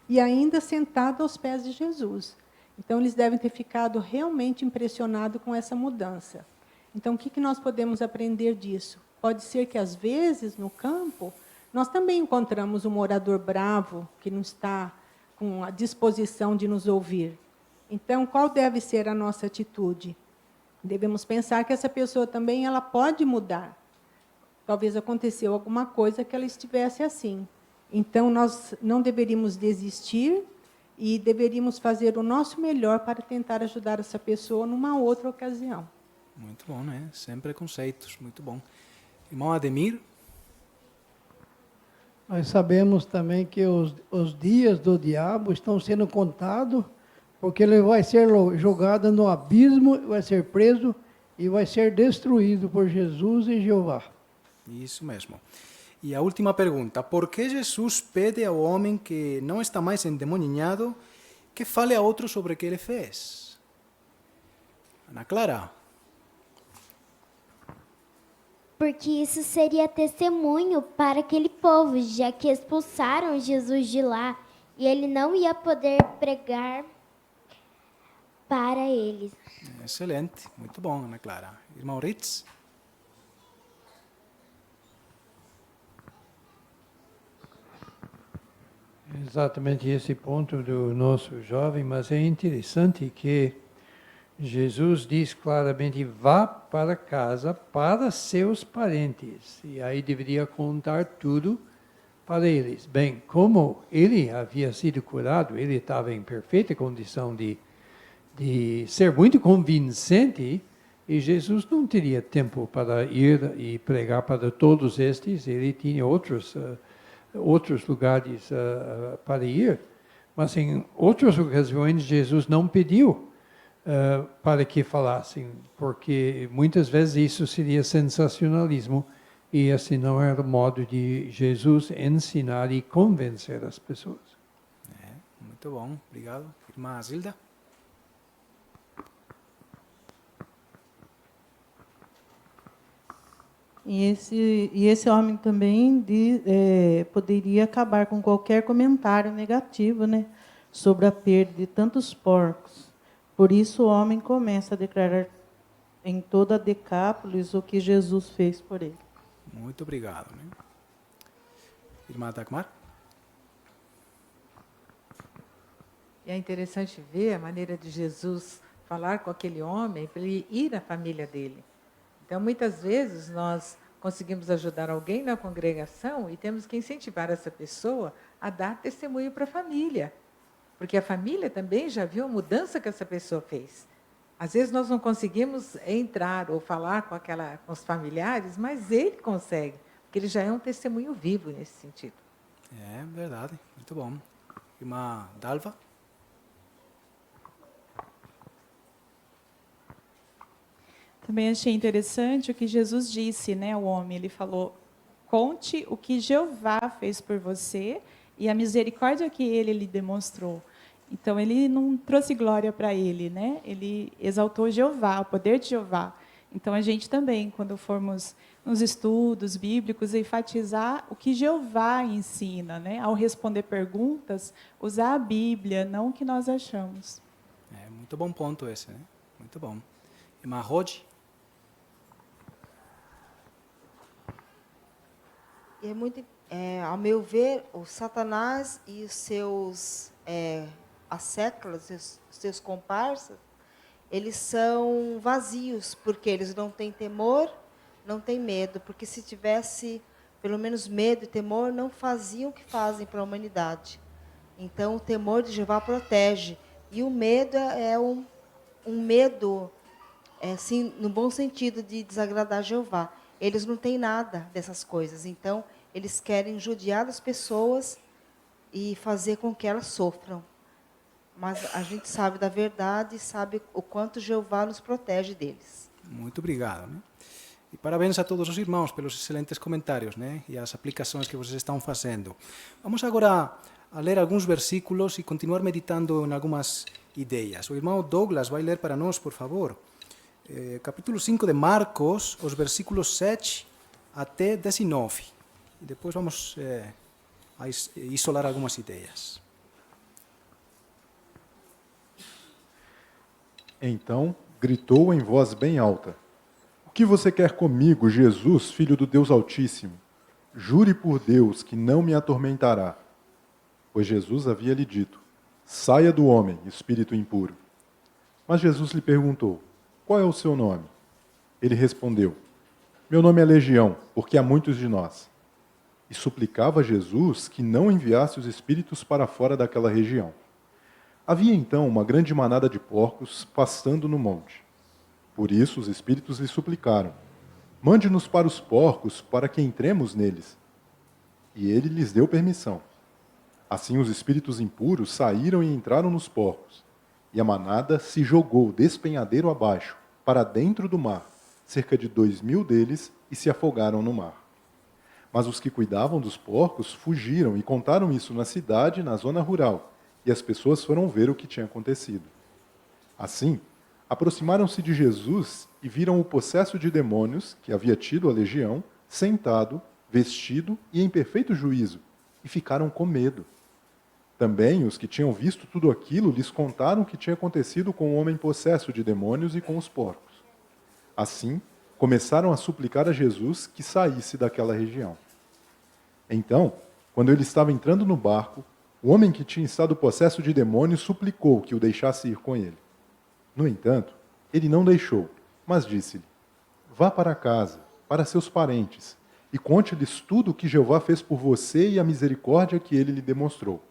e ainda sentado aos pés de Jesus. Então, eles devem ter ficado realmente impressionados com essa mudança. Então, o que nós podemos aprender disso? Pode ser que, às vezes, no campo, nós também encontramos um morador bravo que não está com a disposição de nos ouvir. Então, qual deve ser a nossa atitude? Devemos pensar que essa pessoa também ela pode mudar. Talvez aconteceu alguma coisa que ela estivesse assim. Então, nós não deveríamos desistir e deveríamos fazer o nosso melhor para tentar ajudar essa pessoa numa outra ocasião. Muito bom, né? Sem preconceitos, muito bom. Irmão Ademir? Nós sabemos também que os dias do diabo estão sendo contados, porque ele vai ser jogado no abismo, vai ser preso e vai ser destruído por Jesus e Jeová. Isso mesmo. E a última pergunta: por que Jesus pede ao homem que não está mais endemoninhado que fale a outro sobre o que ele fez? Ana Clara? Porque isso seria testemunho para aquele povo, já que expulsaram Jesus de lá e ele não ia poder pregar para eles. Excelente, muito bom, Ana Clara. Irmão Ritz? Exatamente esse ponto do nosso jovem, mas é interessante que Jesus diz claramente: vá para casa para seus parentes. E aí deveria contar tudo para eles. Bem, como ele havia sido curado, ele estava em perfeita condição de ser muito convincente, e Jesus não teria tempo para ir e pregar para todos estes, ele tinha outros lugares para ir, mas em outras ocasiões Jesus não pediu para que falassem, porque muitas vezes isso seria sensacionalismo, e esse não era o modo de Jesus ensinar e convencer as pessoas. Muito bom, obrigado. Irmã Zilda? E esse homem também poderia acabar com qualquer comentário negativo, né, sobre a perda de tantos porcos. Por isso o homem começa a declarar em toda a Decápolis o que Jesus fez por ele. Muito obrigado. Né? Irmã Dagmar? E é interessante ver a maneira de Jesus falar com aquele homem para ele ir à família dele. Então, muitas vezes, nós conseguimos ajudar alguém na congregação e temos que incentivar essa pessoa a dar testemunho para a família. Porque a família também já viu a mudança que essa pessoa fez. Às vezes, nós não conseguimos entrar ou falar com os familiares, mas ele consegue, porque ele já é um testemunho vivo nesse sentido. É verdade, muito bom. Irmã Dalva? Também achei interessante o que Jesus disse, né, ao homem. Ele falou: conte o que Jeová fez por você e a misericórdia que ele lhe demonstrou. Então, ele não trouxe glória para ele, né? Ele exaltou Jeová, o poder de Jeová. Então, a gente também, quando formos nos estudos bíblicos, enfatizar o que Jeová ensina, né? Ao responder perguntas, usar a Bíblia, não o que nós achamos. É muito bom ponto esse, né? Muito bom. Irmã Rode? E é muito, ao meu ver, o Satanás e os seus asséculos, os seus comparsas, eles são vazios, porque eles não têm temor, não têm medo, porque se tivesse pelo menos medo e temor, não faziam o que fazem para a humanidade. Então, o temor de Jeová protege, e o medo é um medo, assim, no bom sentido de desagradar Jeová. Eles não têm nada dessas coisas, então eles querem judiar as pessoas e fazer com que elas sofram. Mas a gente sabe da verdade e sabe o quanto Jeová nos protege deles. Muito obrigado. Né? E parabéns a todos os irmãos pelos excelentes comentários, né? E as aplicações que vocês estão fazendo. Vamos agora a ler alguns versículos e continuar meditando em algumas ideias. O irmão Douglas vai ler para nós, por favor. Capítulo 5 de Marcos, os versículos 7 até 19. E depois vamos a isolar algumas ideias. Então gritou em voz bem alta: O que você quer comigo, Jesus, Filho do Deus Altíssimo? Jure por Deus que não me atormentará. Pois Jesus havia lhe dito: Saia do homem, espírito impuro. Mas Jesus lhe perguntou: Qual é o seu nome? Ele respondeu: Meu nome é Legião, porque há muitos de nós. E suplicava a Jesus que não enviasse os espíritos para fora daquela região. Havia então uma grande manada de porcos pastando no monte. Por isso os espíritos lhe suplicaram: Mande-nos para os porcos, para que entremos neles. E ele lhes deu permissão. Assim os espíritos impuros saíram e entraram nos porcos. E a manada se jogou despenhadeiro abaixo, para dentro do mar, cerca de 2.000 deles, e se afogaram no mar. Mas os que cuidavam dos porcos fugiram e contaram isso na cidade, na zona rural, e as pessoas foram ver o que tinha acontecido. Assim, aproximaram-se de Jesus e viram o possesso de demônios, que havia tido a legião, sentado, vestido e em perfeito juízo, e ficaram com medo. Também os que tinham visto tudo aquilo lhes contaram o que tinha acontecido com o homem possesso de demônios e com os porcos. Assim, começaram a suplicar a Jesus que saísse daquela região. Então, quando ele estava entrando no barco, O homem que tinha estado possesso de demônios suplicou que o deixasse ir com ele. No entanto, ele não deixou, mas disse-lhe: vá para casa, para seus parentes, e conte-lhes tudo o que Jeová fez por você e a misericórdia que ele lhe demonstrou.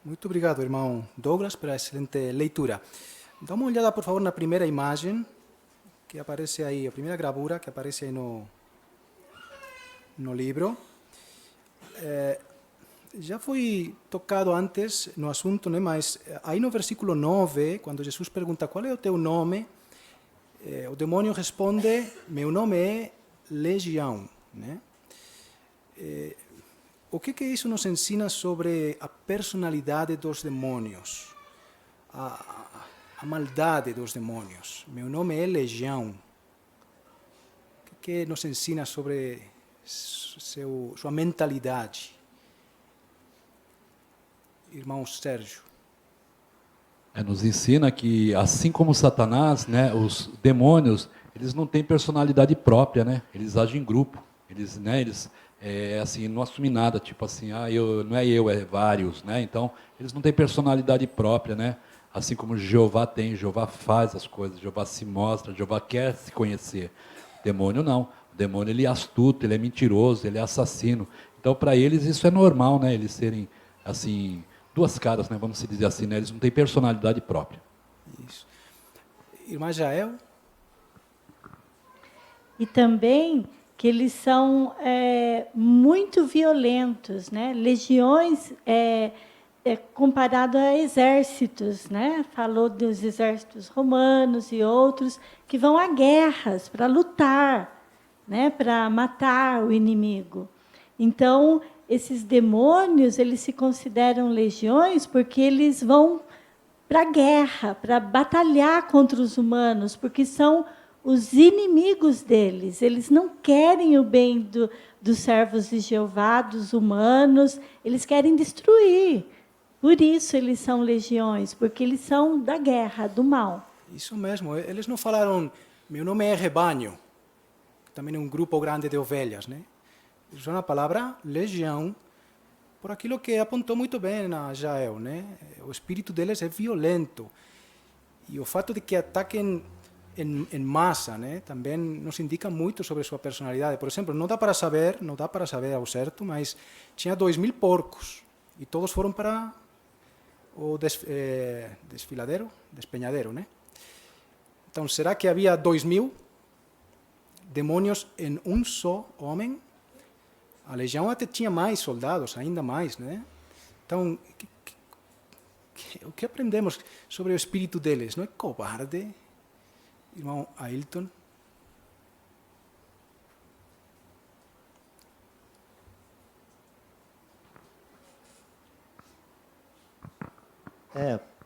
Muito obrigado, irmão Douglas, pela excelente leitura. Dá uma olhada, por favor, na primeira imagem que aparece aí, a primeira gravura que aparece aí no livro. Já foi tocado antes no assunto, né? Mas aí no versículo 9, quando Jesus pergunta qual é o teu nome, o demônio responde: meu nome é Legião. Né? O que isso nos ensina sobre a personalidade dos demônios, a maldade dos demônios? Meu nome é Legião. O que nos ensina sobre sua mentalidade? Irmão Sérgio. Nos ensina que, assim como Satanás, né, os demônios, eles não têm personalidade própria, né? Eles agem em grupo. Eles assim, não assumem nada, tipo assim, não é eu, é vários, né? Então, eles não têm personalidade própria, né? Assim como Jeová tem, Jeová faz as coisas, Jeová se mostra, Jeová quer se conhecer. O demônio não. O demônio, ele é astuto, ele é mentiroso, ele é assassino. Então, para eles, isso é normal, né? Eles serem, assim, duas caras, né? Vamos dizer assim, né? Eles não têm personalidade própria. Isso. Irmã Jael? E também que eles são muito violentos, né? Legiões comparado a exércitos, né? Falou dos exércitos romanos e outros que vão a guerras para lutar, né? Para matar o inimigo. Então, esses demônios, eles se consideram legiões porque eles vão para a guerra, para batalhar contra os humanos, porque são os inimigos deles. Eles não querem o bem dos servos de Jeová, dos humanos, eles querem destruir. Por isso eles são legiões, porque eles são da guerra, do mal. Isso mesmo, eles não falaram, meu nome é rebanho, que também é um grupo grande de ovelhas, né? Eles usaram a palavra legião, por aquilo que apontou muito bem a Jael, né? O espírito deles é violento. E o fato de que ataquem em massa, né, também nos indica muito sobre sua personalidade. Por exemplo, não dá para saber ao certo, mas tinha 2.000 porcos e todos foram para o despenhadeiro, né? Então, será que havia 2.000 demônios em um só homem? A legião até tinha mais soldados, ainda mais, né? Então, o que aprendemos sobre o espírito deles? Não é covarde? Irmão Ailton.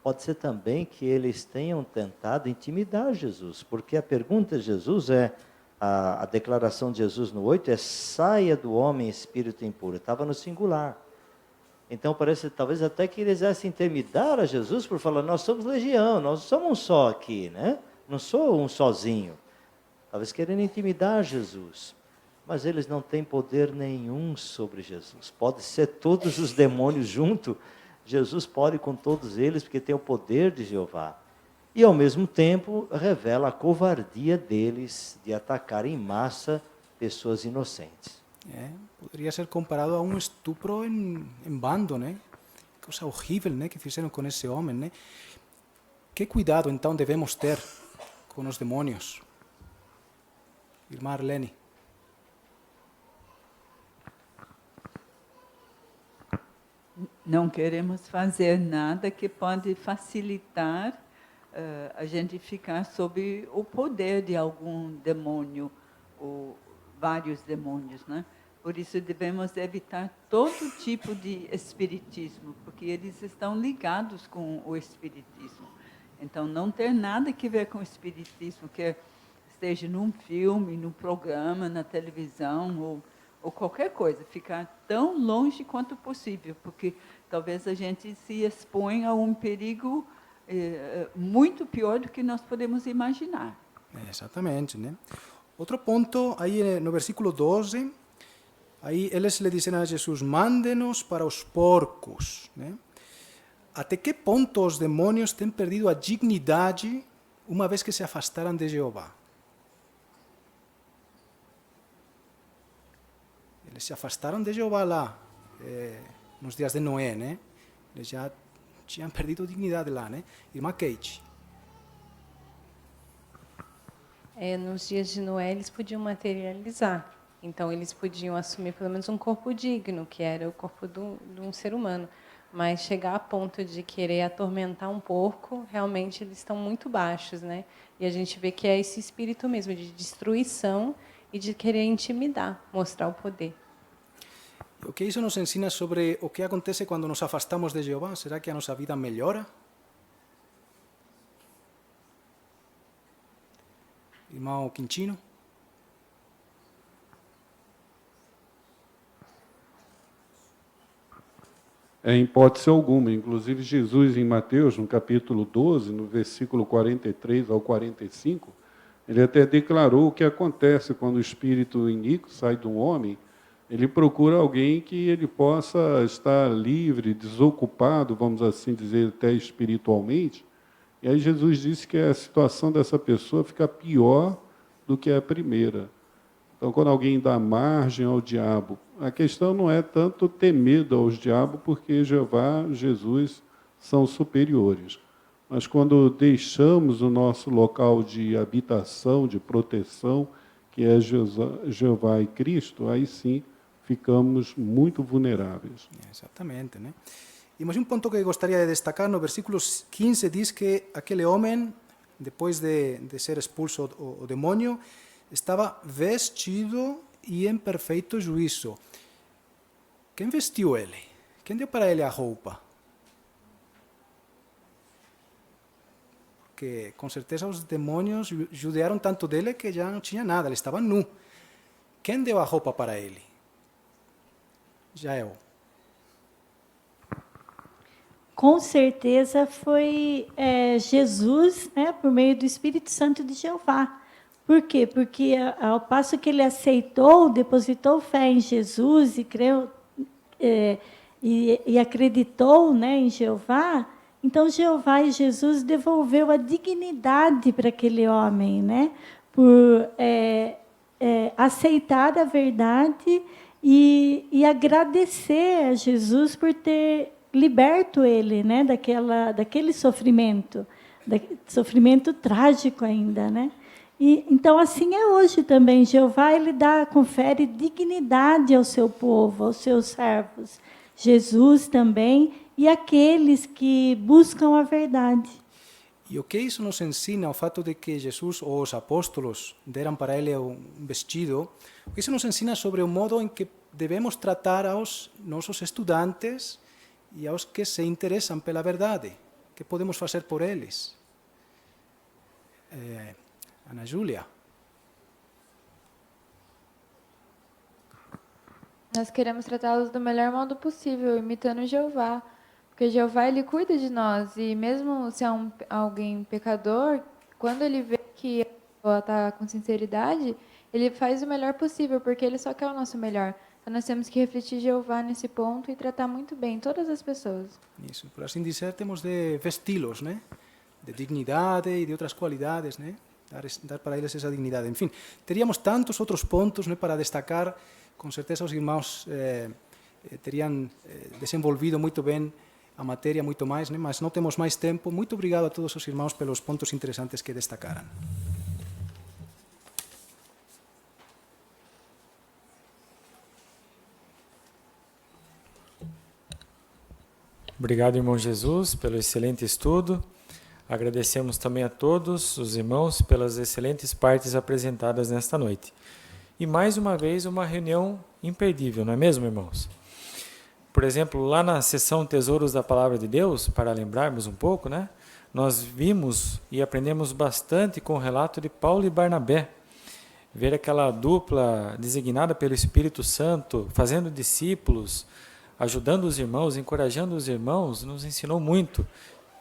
Pode ser também que eles tenham tentado intimidar Jesus, porque a pergunta de Jesus a declaração de Jesus no 8 é: saia do homem espírito impuro. Estava no singular. Então parece talvez até que eles quisessem intimidar a Jesus por falar: nós somos legião, nós somos um só aqui, né? Não sou um sozinho. Talvez querendo intimidar Jesus. Mas eles não têm poder nenhum sobre Jesus. Pode ser todos os demônios juntos. Jesus pode com todos eles, porque tem o poder de Jeová. E, ao mesmo tempo, revela a covardia deles de atacar em massa pessoas inocentes. Poderia ser comparado a um estupro em bando, né? Coisa horrível, né, que fizeram com esse homem, né? Que cuidado, então, devemos ter com os demônios? Irmã Arlene. Não queremos fazer nada que pode facilitar a gente ficar sob o poder de algum demônio, ou vários demônios, né? Por isso devemos evitar todo tipo de espiritismo, porque eles estão ligados com o espiritismo. Então, não ter nada que ver com o espiritismo, que esteja num filme, num programa, na televisão, ou qualquer coisa, ficar tão longe quanto possível, porque talvez a gente se exponha a um perigo muito pior do que nós podemos imaginar. Exatamente, né? Outro ponto, aí no versículo 12, Aí eles lhe disseram a Jesus, mande-nos para os porcos. Né? Até que ponto os demônios têm perdido a dignidade uma vez que se afastaram de Jeová? Eles se afastaram de Jeová lá, nos dias de Noé, né? Eles já tinham perdido a dignidade lá, né? Irmã Kate. Nos dias de Noé, eles podiam materializar. Então, eles podiam assumir pelo menos um corpo digno, que era o corpo de um ser humano. Mas chegar a ponto de querer atormentar um porco, realmente eles estão muito baixos, né? E a gente vê que é esse espírito mesmo de destruição e de querer intimidar, mostrar o poder. O que isso nos ensina sobre o que acontece quando nos afastamos de Jeová? Será que a nossa vida melhora? Irmão Quintino? Em hipótese alguma. Inclusive, Jesus, em Mateus, no capítulo 12, no versículo 43 ao 45, ele até declarou o que acontece quando o espírito iníquo sai de um homem. Ele procura alguém que ele possa estar livre, desocupado, vamos assim dizer, até espiritualmente. E aí Jesus disse que a situação dessa pessoa fica pior do que a primeira. Então, quando alguém dá margem ao diabo, a questão não é tanto ter medo aos diabos, porque Jeová, Jesus são superiores. Mas quando deixamos o nosso local de habitação, de proteção, que é Jeová e Cristo, aí sim ficamos muito vulneráveis. Exatamente, né? E mais um ponto que gostaria de destacar, no versículo 15 diz que aquele homem, depois de ser expulso o demônio, estava vestido e em perfeito juízo. Quem vestiu ele? Quem deu para ele a roupa? Porque, com certeza, os demônios judiaram tanto dele que já não tinha nada, ele estava nu. Quem deu a roupa para ele? Jael. Com certeza foi Jesus, né, por meio do Espírito Santo de Jeová. Por quê? Porque ao passo que ele aceitou, depositou fé em Jesus e creu e acreditou, né, em Jeová, então Jeová e Jesus devolveu a dignidade para aquele homem, né, por aceitar a verdade e agradecer a Jesus por ter liberto ele, né, daquele sofrimento trágico ainda, né? E, então, assim é hoje também. Jeová ele confere dignidade ao seu povo, aos seus servos. Jesus também e aqueles que buscam a verdade. E o que isso nos ensina, o fato de que Jesus ou os apóstolos deram para ele um vestido, o que isso nos ensina sobre o modo em que devemos tratar aos nossos estudantes e aos que se interessam pela verdade. O que podemos fazer por eles? Ana Júlia. Nós queremos tratá-los do melhor modo possível, imitando Jeová. Porque Jeová, ele cuida de nós. E mesmo se é alguém pecador, quando ele vê que a pessoa está com sinceridade, ele faz o melhor possível, porque ele só quer o nosso melhor. Então nós temos que refletir Jeová nesse ponto e tratar muito bem todas as pessoas. Isso, por assim dizer, temos de vesti-los, né? De dignidade e de outras qualidades, né? Dar para eles essa dignidade. Enfim, teríamos tantos outros pontos, né, para destacar. Com certeza os irmãos teriam desenvolvido muito bem a matéria, muito mais, né? Mas não temos mais tempo. Muito obrigado a todos os irmãos pelos pontos interessantes que destacaram. Obrigado, irmão Jesus, pelo excelente estudo. Agradecemos também a todos os irmãos pelas excelentes partes apresentadas nesta noite. E mais uma vez uma reunião imperdível, não é mesmo, irmãos? Por exemplo, lá na sessão Tesouros da Palavra de Deus, para lembrarmos um pouco, né? Nós vimos e aprendemos bastante com o relato de Paulo e Barnabé. Ver aquela dupla designada pelo Espírito Santo, fazendo discípulos, ajudando os irmãos, encorajando os irmãos, nos ensinou muito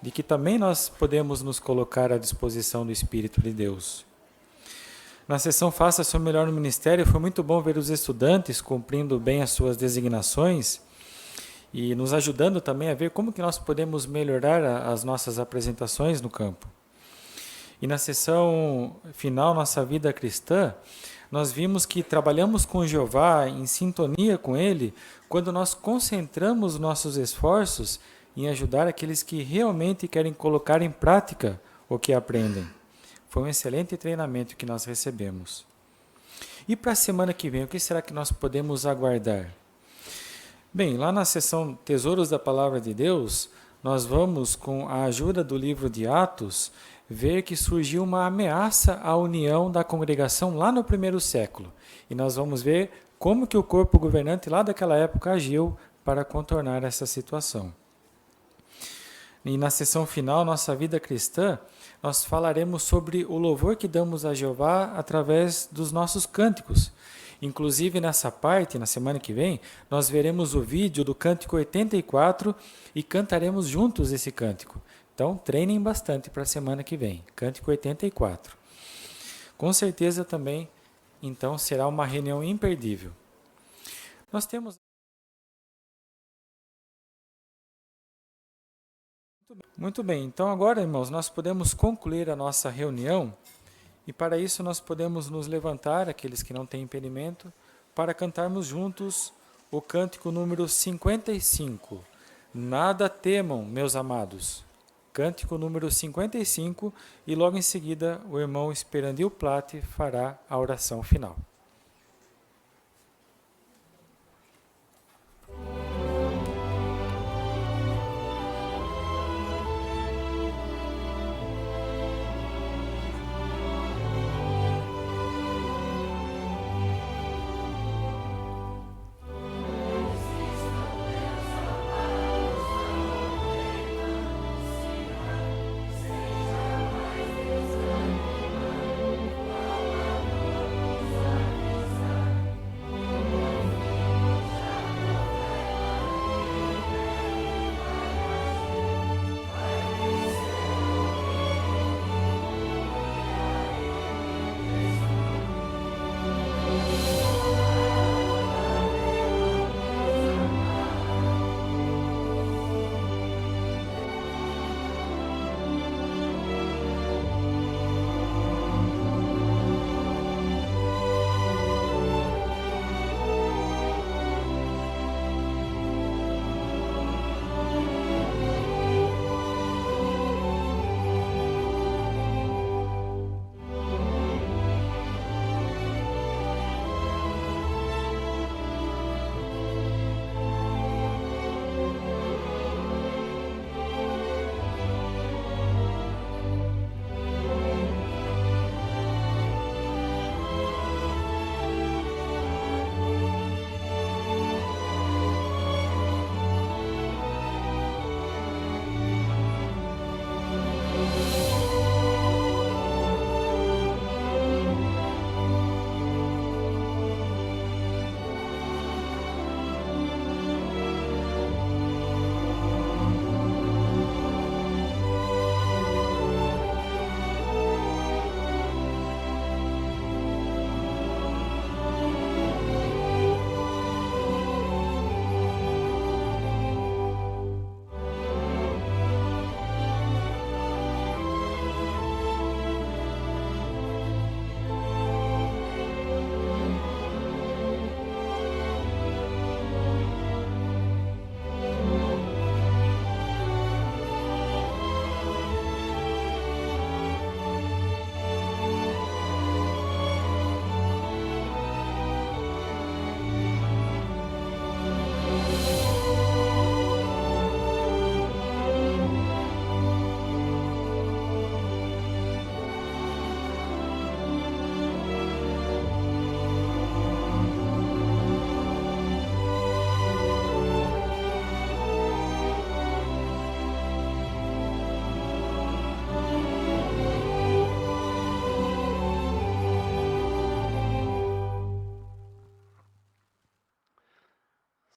de que também nós podemos nos colocar à disposição do Espírito de Deus. Na sessão Faça Seu Melhor no Ministério, foi muito bom ver os estudantes cumprindo bem as suas designações e nos ajudando também a ver como que nós podemos melhorar as nossas apresentações no campo. E na sessão final, Nossa Vida Cristã, nós vimos que trabalhamos com Jeová, em sintonia com Ele, quando nós concentramos nossos esforços em ajudar aqueles que realmente querem colocar em prática o que aprendem. Foi um excelente treinamento que nós recebemos. E para a semana que vem, o que será que nós podemos aguardar? Bem, lá na sessão Tesouros da Palavra de Deus, nós vamos, com a ajuda do livro de Atos, ver que surgiu uma ameaça à união da congregação lá no primeiro século. E nós vamos ver como que o corpo governante lá daquela época agiu para contornar essa situação. E na sessão final, Nossa Vida Cristã, nós falaremos sobre o louvor que damos a Jeová através dos nossos cânticos. Inclusive, nessa parte, na semana que vem, nós veremos o vídeo do Cântico 84 e cantaremos juntos esse cântico. Então, treinem bastante para a semana que vem. Cântico 84. Com certeza também, então, será uma reunião imperdível. Nós temos... Muito bem, então agora, irmãos, nós podemos concluir a nossa reunião e para isso nós podemos nos levantar, aqueles que não têm impedimento, para cantarmos juntos o cântico número 55. Nada temam, meus amados. Cântico número 55 e logo em seguida o irmão Esperandil Plate fará a oração final.